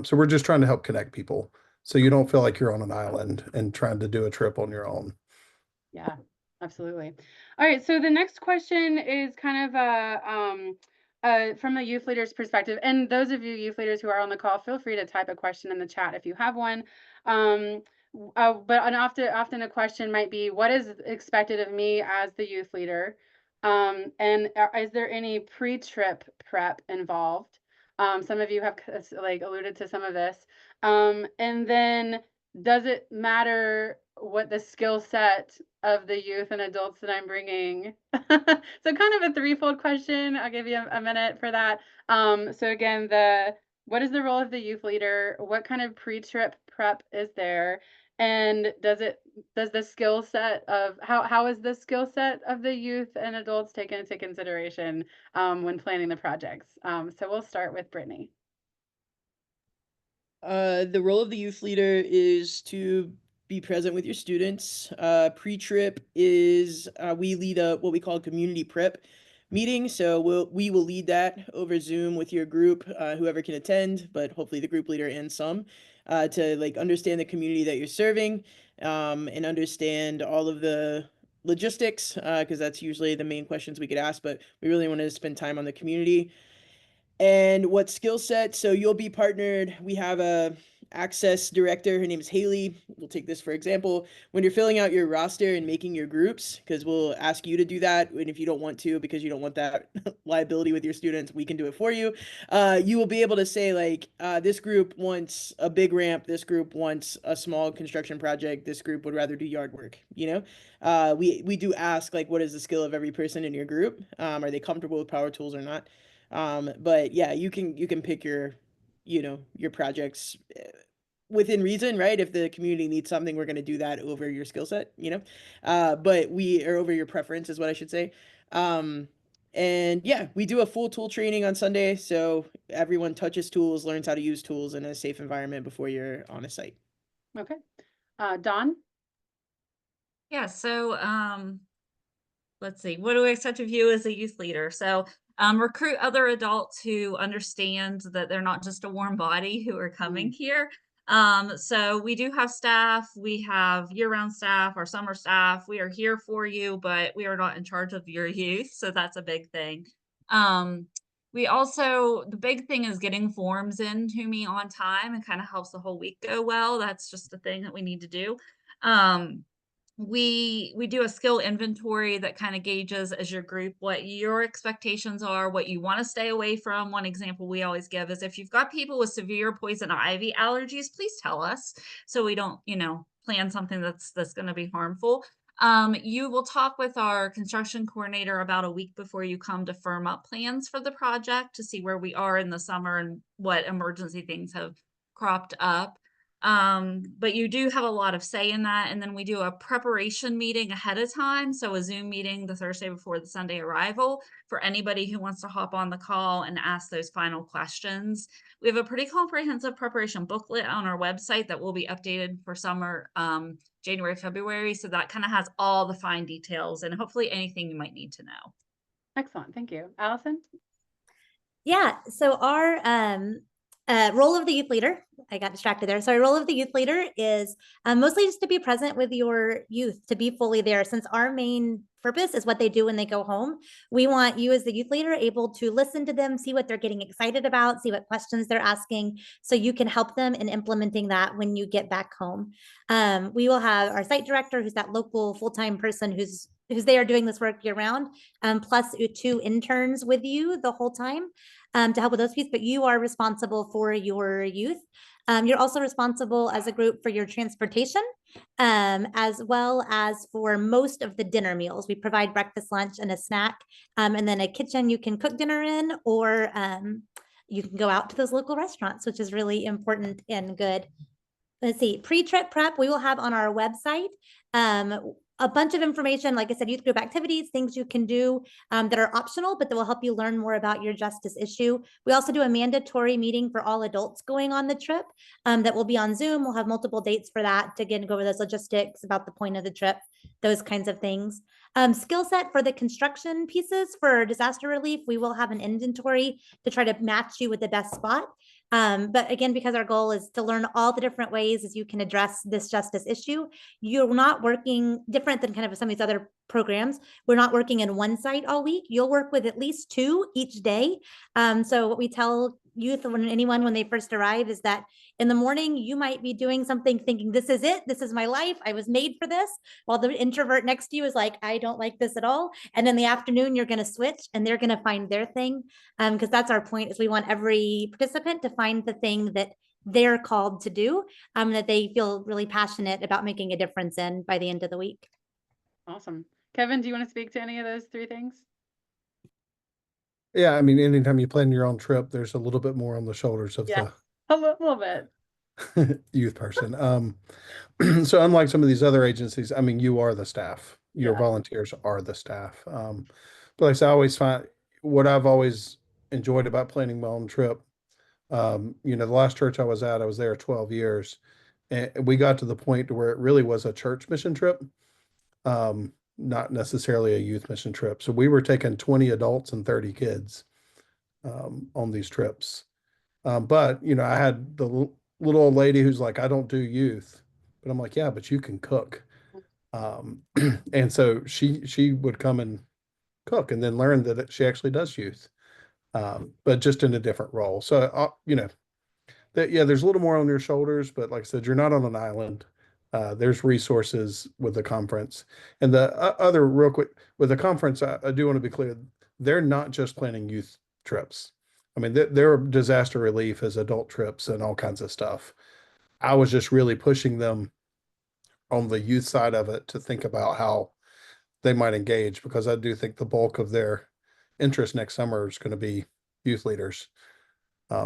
G: So we're just trying to help connect people so you don't feel like you're on an island and trying to do a trip on your own.
A: Yeah, absolutely. All right, so the next question is kind of from the youth leader's perspective. And those of you youth leaders who are on the call, feel free to type a question in the chat if you have one. But often a question might be, what is expected of me as the youth leader? And is there any pre-trip prep involved? Some of you have like alluded to some of this. And then does it matter what the skill set of the youth and adults that I'm bringing? So kind of a threefold question. I'll give you a minute for that. So again, what is the role of the youth leader? What kind of pre-trip prep is there? And does the skill set of how is the skill set of the youth and adults taken into consideration when planning the projects? So we'll start with Brittany.
C: The role of the youth leader is to be present with your students. Pre-trip is we lead what we call a community prep meeting. So we will lead that over Zoom with your group, whoever can attend, but hopefully the group leader and some, to like understand the community that you're serving, and understand all of the logistics, because that's usually the main questions we could ask, but we really want to spend time on the community. And what skill set? So you'll be partnered. We have a access director. Her name is Haley. We'll take this for example. When you're filling out your roster and making your groups, because we'll ask you to do that. And if you don't want to, because you don't want that liability with your students, we can do it for you. You will be able to say like, this group wants a big ramp. This group wants a small construction project. This group would rather do yard work. We do ask like, what is the skill of every person in your group? Are they comfortable with power tools or not? But yeah, you can pick your projects within reason, right? If the community needs something, we're going to do that over your skill set, but we are over your preference is what I should say. And yeah, we do a full tool training on Sunday. So everyone touches tools, learns how to use tools in a safe environment before you're on a site.
A: Okay. Dawn?
B: Yeah, so let's see, what do we expect of you as a youth leader? So recruit other adults who understand that they're not just a warm body who are coming here. So we do have staff, we have year-round staff, our summer staff. We are here for you, but we are not in charge of your youth. So that's a big thing. We also, the big thing is getting forms in to me on time and kind of helps the whole week go well. That's just the thing that we need to do. We do a skill inventory that kind of gauges as your group what your expectations are, what you want to stay away from. One example we always give is if you've got people with severe poison ivy allergies, please tell us so we don't, plan something that's going to be harmful. You will talk with our construction coordinator about a week before you come to firm up plans for the project to see where we are in the summer and what emergency things have cropped up. But you do have a lot of say in that. And then we do a preparation meeting ahead of time. So a Zoom meeting the Thursday before the Sunday arrival for anybody who wants to hop on the call and ask those final questions. We have a pretty comprehensive preparation booklet on our website that will be updated for summer, January, February. So that kind of has all the fine details and hopefully anything you might need to know.
A: Excellent. Thank you. Allison?
E: Yeah, so our role of the youth leader, I got distracted there. So our role of the youth leader is mostly just to be present with your youth, to be fully there. Since our main purpose is what they do when they go home, we want you as the youth leader able to listen to them, see what they're getting excited about, see what questions they're asking, so you can help them in implementing that when you get back home. We will have our site director, who's that local full-time person who's there doing this work year round, plus 2 interns with you the whole time to help with those pieces, but you are responsible for your youth. You're also responsible as a group for your transportation, as well as for most of the dinner meals. We provide breakfast, lunch, and a snack, and then a kitchen you can cook dinner in, or you can go out to those local restaurants, which is really important and good. Let's see, pre-trip prep, we will have on our website a bunch of information, like I said, youth group activities, things you can do that are optional, but that will help you learn more about your justice issue. We also do a mandatory meeting for all adults going on the trip that will be on Zoom. We'll have multiple dates for that to again go over those logistics about the point of the trip, those kinds of things. Skill set for the construction pieces for disaster relief, we will have an inventory to try to match you with the best spot. But again, because our goal is to learn all the different ways as you can address this justice issue, you're not working different than kind of some of these other programs. We're not working in one site all week. You'll work with at least 2 each day. So what we tell youth when they first arrive is that in the morning, you might be doing something thinking, this is it, this is my life, I was made for this, while the introvert next to you is like, I don't like this at all. And in the afternoon, you're going to switch and they're going to find their thing. Because that's our point, is we want every participant to find the thing that they're called to do, that they feel really passionate about making a difference in by the end of the week.
A: Awesome. Kevin, do you want to speak to any of those 3 things?
G: Yeah, I mean, anytime you plan your own trip, there's a little bit more on the shoulders of the
A: A little bit.
G: youth person. So unlike some of these other agencies, I mean, you are the staff. Your volunteers are the staff. But like I said, I always find what I've always enjoyed about planning my own trip. The last church I was at, I was there 12 years, and we got to the point where it really was a church mission trip, not necessarily a youth mission trip. So we were taking 20 adults and 30 kids on these trips. But I had the little old lady who's like, I don't do youth, but I'm like, yeah, but you can cook. And so she would come and cook and then learn that she actually does youth, but just in a different role. So, there's a little more on your shoulders, but like I said, you're not on an island. There's resources with the conference. And the other real quick with the conference, I do want to be clear, they're not just planning youth trips. I mean, there are disaster relief as adult trips and all kinds of stuff. I was just really pushing them on the youth side of it to think about how they might engage, because I do think the bulk of their interest next summer is going to be youth leaders.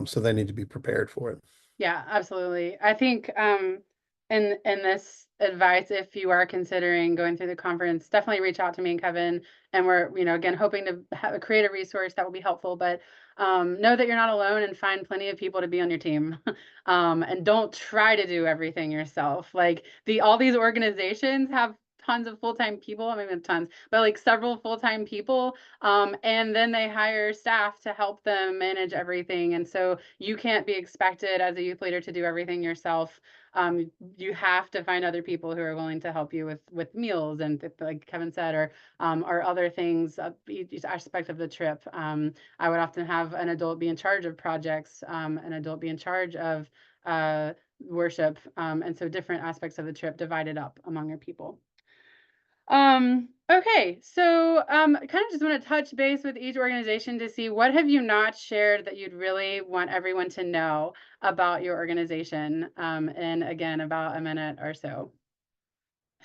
G: So they need to be prepared for it.
A: Yeah, absolutely. I think in this advice, if you are considering going through the conference, definitely reach out to me and Kevin. And we're, again, hoping to create a resource that will be helpful, but know that you're not alone and find plenty of people to be on your team. And don't try to do everything yourself. Like all these organizations have tons of full-time people. I mean, tons, but like several full-time people. And then they hire staff to help them manage everything. And so you can't be expected as a youth leader to do everything yourself. You have to find other people who are willing to help you with meals and like Kevin said, or other things, each aspect of the trip. I would often have an adult be in charge of projects, an adult be in charge of worship. And so different aspects of the trip divided up among your people. Okay, so kind of just want to touch base with each organization to see what have you not shared that you'd really want everyone to know about your organization, in again about a minute or so.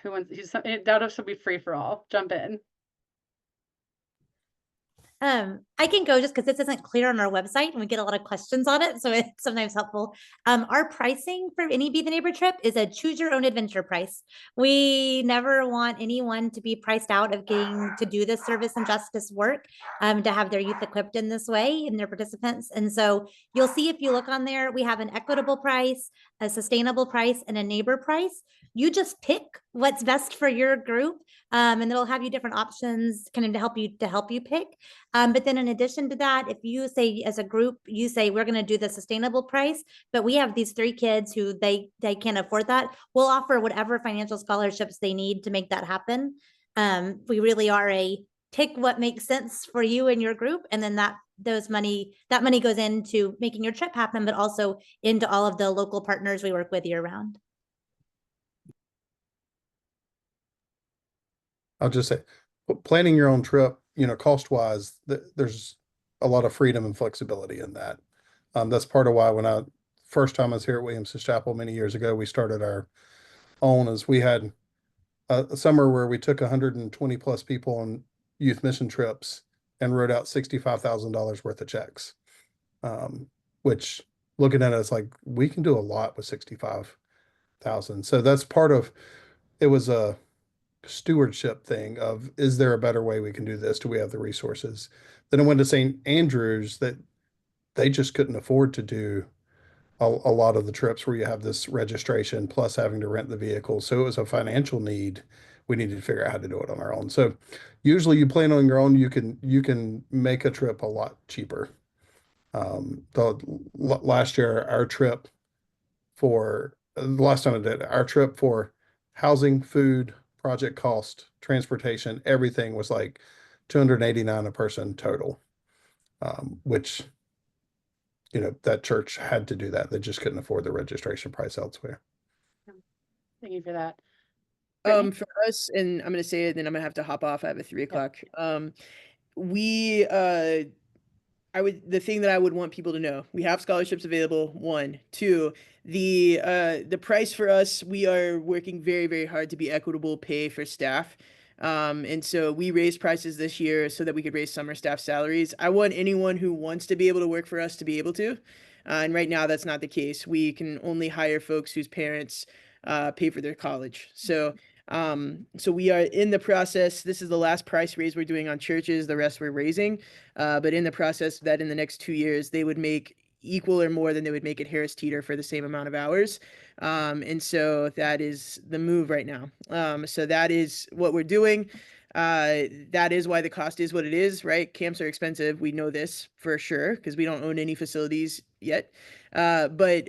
A: Who wants? That'll should be free for all. Jump in.
E: I can go just because this isn't clear on our website and we get a lot of questions on it. So it's sometimes helpful. Our pricing for any Be the Neighbor trip is a choose your own adventure price. We never want anyone to be priced out of getting to do this service and justice work, to have their youth equipped in this way and their participants. And so you'll see if you look on there, we have an equitable price, a sustainable price, and a neighbor price. You just pick what's best for your group. And it'll have you different options kind of to help you pick. But then in addition to that, if you say as a group, you say, we're going to do the sustainable price, but we have these 3 kids who they can't afford that, we'll offer whatever financial scholarships they need to make that happen. We really are pick what makes sense for you and your group. And then that money goes into making your trip happen, but also into all of the local partners we work with year round.
G: I'll just say, planning your own trip, cost wise, there's a lot of freedom and flexibility in that. That's part of why when first time I was here at Williams's Chapel many years ago, we started our own, as we had a summer where we took 120 plus people on youth mission trips and wrote out $65,000 worth of checks. Which looking at it, it's like, we can do a lot with 65,000. So that's part of, it was a stewardship thing of, is there a better way we can do this? Do we have the resources? Then I went to St. Andrews, that they just couldn't afford to do a lot of the trips where you have this registration plus having to rent the vehicle. So it was a financial need. We needed to figure out how to do it on our own. So usually you plan on your own, you can make a trip a lot cheaper. Last year, the last time I did our trip for housing, food, project cost, transportation, everything was like $289 a person total, which, that church had to do that. They just couldn't afford the registration price elsewhere.
A: Thank you for that.
C: For us, and I'm going to say it, then I'm going to have to hop off. I have a 3 o'clock. The thing that I would want people to know, we have scholarships available, 1. 2, the price for us, we are working very, very hard to be equitable pay for staff. And so we raised prices this year so that we could raise summer staff salaries. I want anyone who wants to be able to work for us to be able to. And right now that's not the case. We can only hire folks whose parents pay for their college. So we are in the process. This is the last price raise we're doing on churches. The rest we're raising, but in the process that in the next 2 years, they would make equal or more than they would make at Harris Teeter for the same amount of hours. And so that is the move right now. So that is what we're doing. That is why the cost is what it is, right? Camps are expensive. We know this for sure because we don't own any facilities yet. But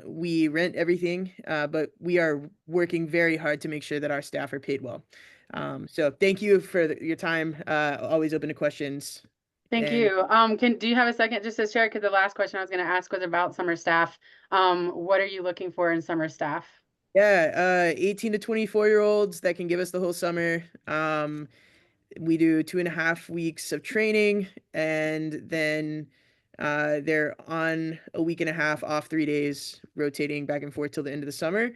C: we rent everything, but we are working very hard to make sure that our staff are paid well. So thank you for your time. Always open to questions.
A: Thank you. Do you have a second just to share? Because the last question I was going to ask was about summer staff. What are you looking for in summer staff?
C: Yeah, 18 to 24-year-olds that can give us the whole summer. We do 2.5 weeks of training, and then they're on a week and a half, off 3 days, rotating back and forth till the end of the summer.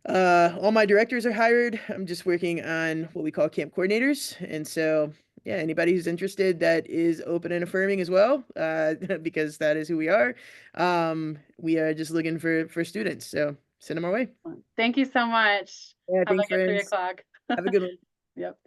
C: All my directors are hired. I'm just working on what we call camp coordinators. And so, yeah, anybody who's interested that is open and affirming as well, because that is who we are. We are just looking for students. So send them our way.
A: Thank you so much.
C: Yeah,
A: Have a
C: thanks,
A: good 3
C: friends.
A: o'clock.
C: Have a good one.
A: Yep.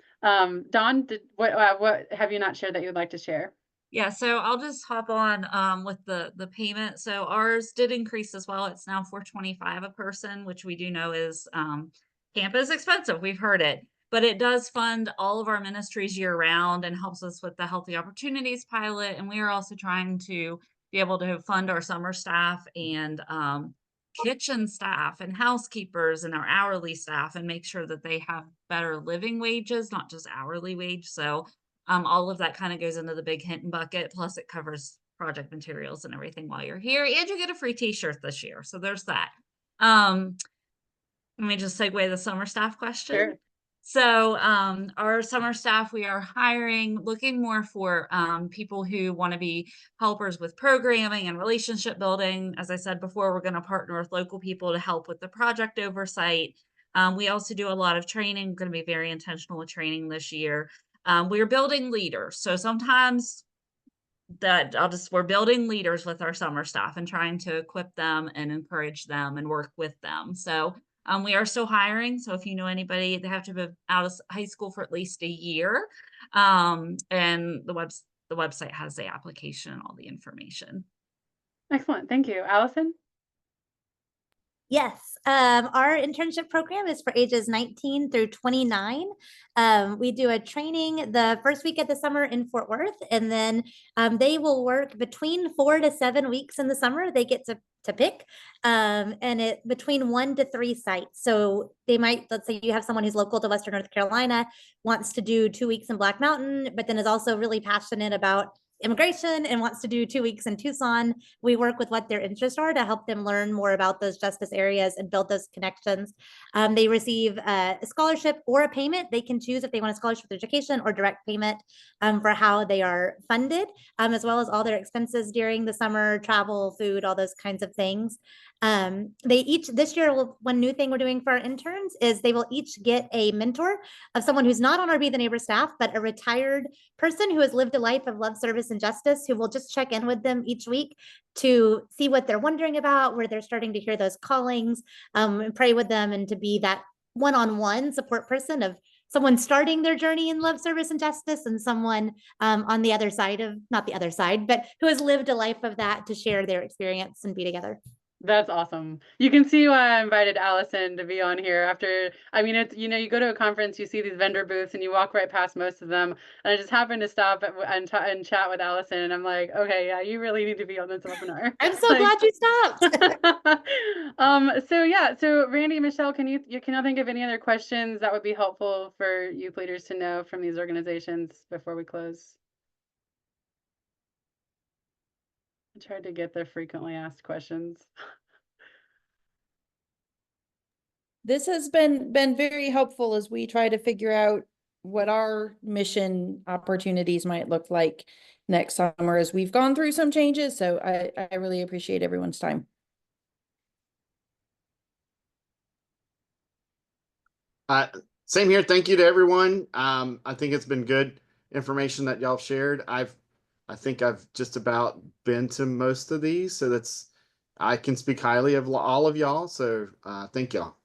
A: Dawn, what have you not shared that you'd like to share?
B: Yeah, so I'll just hop on with the payment. So ours did increase as well. It's now $425 a person, which we do know is camp is expensive. We've heard it, but it does fund all of our ministries year round and helps us with the Healthy Opportunities pilot. And we are also trying to be able to fund our summer staff and kitchen staff and housekeepers and our hourly staff and make sure that they have better living wages, not just hourly wage. So all of that kind of goes into the big Hinton bucket. Plus it covers project materials and everything while you're here. And you get a free t-shirt this year. So there's that. Let me just segue the summer staff question.
A: Sure.
B: So our summer staff, we are hiring, looking more for people who want to be helpers with programming and relationship building. As I said before, we're going to partner with local people to help with the project oversight. We also do a lot of training. We're going to be very intentional with training this year. We're building leaders. So sometimes we're building leaders with our summer staff and trying to equip them and encourage them and work with them. So we are still hiring. So if you know anybody, they have to be out of high school for at least a year. And the website has the application and all the information.
A: Excellent. Thank you. Allison?
E: Yes, our internship program is for ages 19 through 29. We do a training the first week of the summer in Fort Worth, and then they will work between 4 to 7 weeks in the summer. They get to pick, and it between 1 to 3 sites. So they might, let's say you have someone who's local to Western North Carolina, wants to do 2 weeks in Black Mountain, but then is also really passionate about immigration and wants to do 2 weeks in Tucson. We work with what their interests are to help them learn more about those justice areas and build those connections. They receive a scholarship or a payment. They can choose if they want a scholarship with education or direct payment for how they are funded, as well as all their expenses during the summer, travel, food, all those kinds of things. This year, one new thing we're doing for our interns is they will each get a mentor of someone who's not on our Be the Neighbor staff, but a retired person who has lived a life of love, service, and justice, who will just check in with them each week to see what they're wondering about, where they're starting to hear those callings, and pray with them, and to be that one-on-one support person of someone starting their journey in love, service, and justice, and someone on the other side of, not the other side, but who has lived a life of that to share their experience and be together.
A: That's awesome. You can see why I invited Allison to be on here after, I mean, it's, you go to a conference, you see these vendor booths and you walk right past most of them. And I just happened to stop and chat with Allison. And I'm like, okay, yeah, you really need to be on this webinar.
E: I'm so glad you stopped.
A: So Randy, Michelle, can you think of any other questions that would be helpful for youth leaders to know from these organizations before we close? I tried to get the frequently asked questions.
H: This has been very helpful as we try to figure out what our mission opportunities might look like next summer as we've gone through some changes. So I really appreciate everyone's time.
I: Same here. Thank you to everyone. I think it's been good information that y'all shared. I think I've just about been to most of these, so I can speak highly of all of y'all. So thank y'all.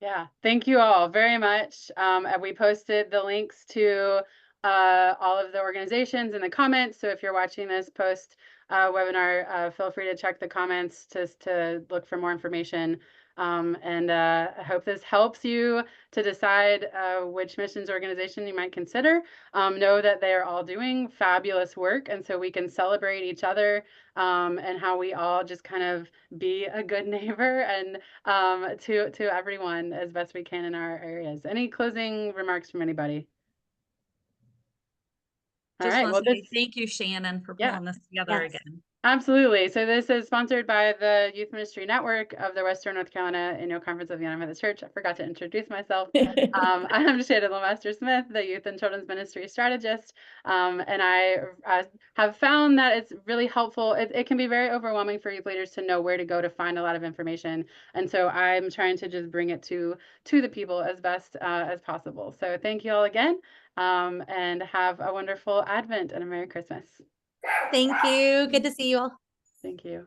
A: Yeah, thank you all very much. We posted the links to all of the organizations in the comments. So if you're watching this post webinar, feel free to check the comments to look for more information. I hope this helps you to decide which missions organization you might consider. Know that they are all doing fabulous work, and so we can celebrate each other and how we all just kind of be a good neighbor and to everyone as best we can in our areas. Any closing remarks from anybody? All right. Well,
B: thank you, Shannon, for pulling this together again.
A: Absolutely. So this is sponsored by the Youth Ministry Network of the Western North Carolina Annual Conference of the United Methodist Church. I forgot to introduce myself. I'm Shannon Lemaster Smith, the Youth and Children's Ministry Strategist. And I have found that it's really helpful. It can be very overwhelming for youth leaders to know where to go to find a lot of information. And so I'm trying to just bring it to the people as best as possible. So thank you all again, and have a wonderful Advent and a Merry Christmas.
E: Thank you. Good to see you all.
A: Thank you.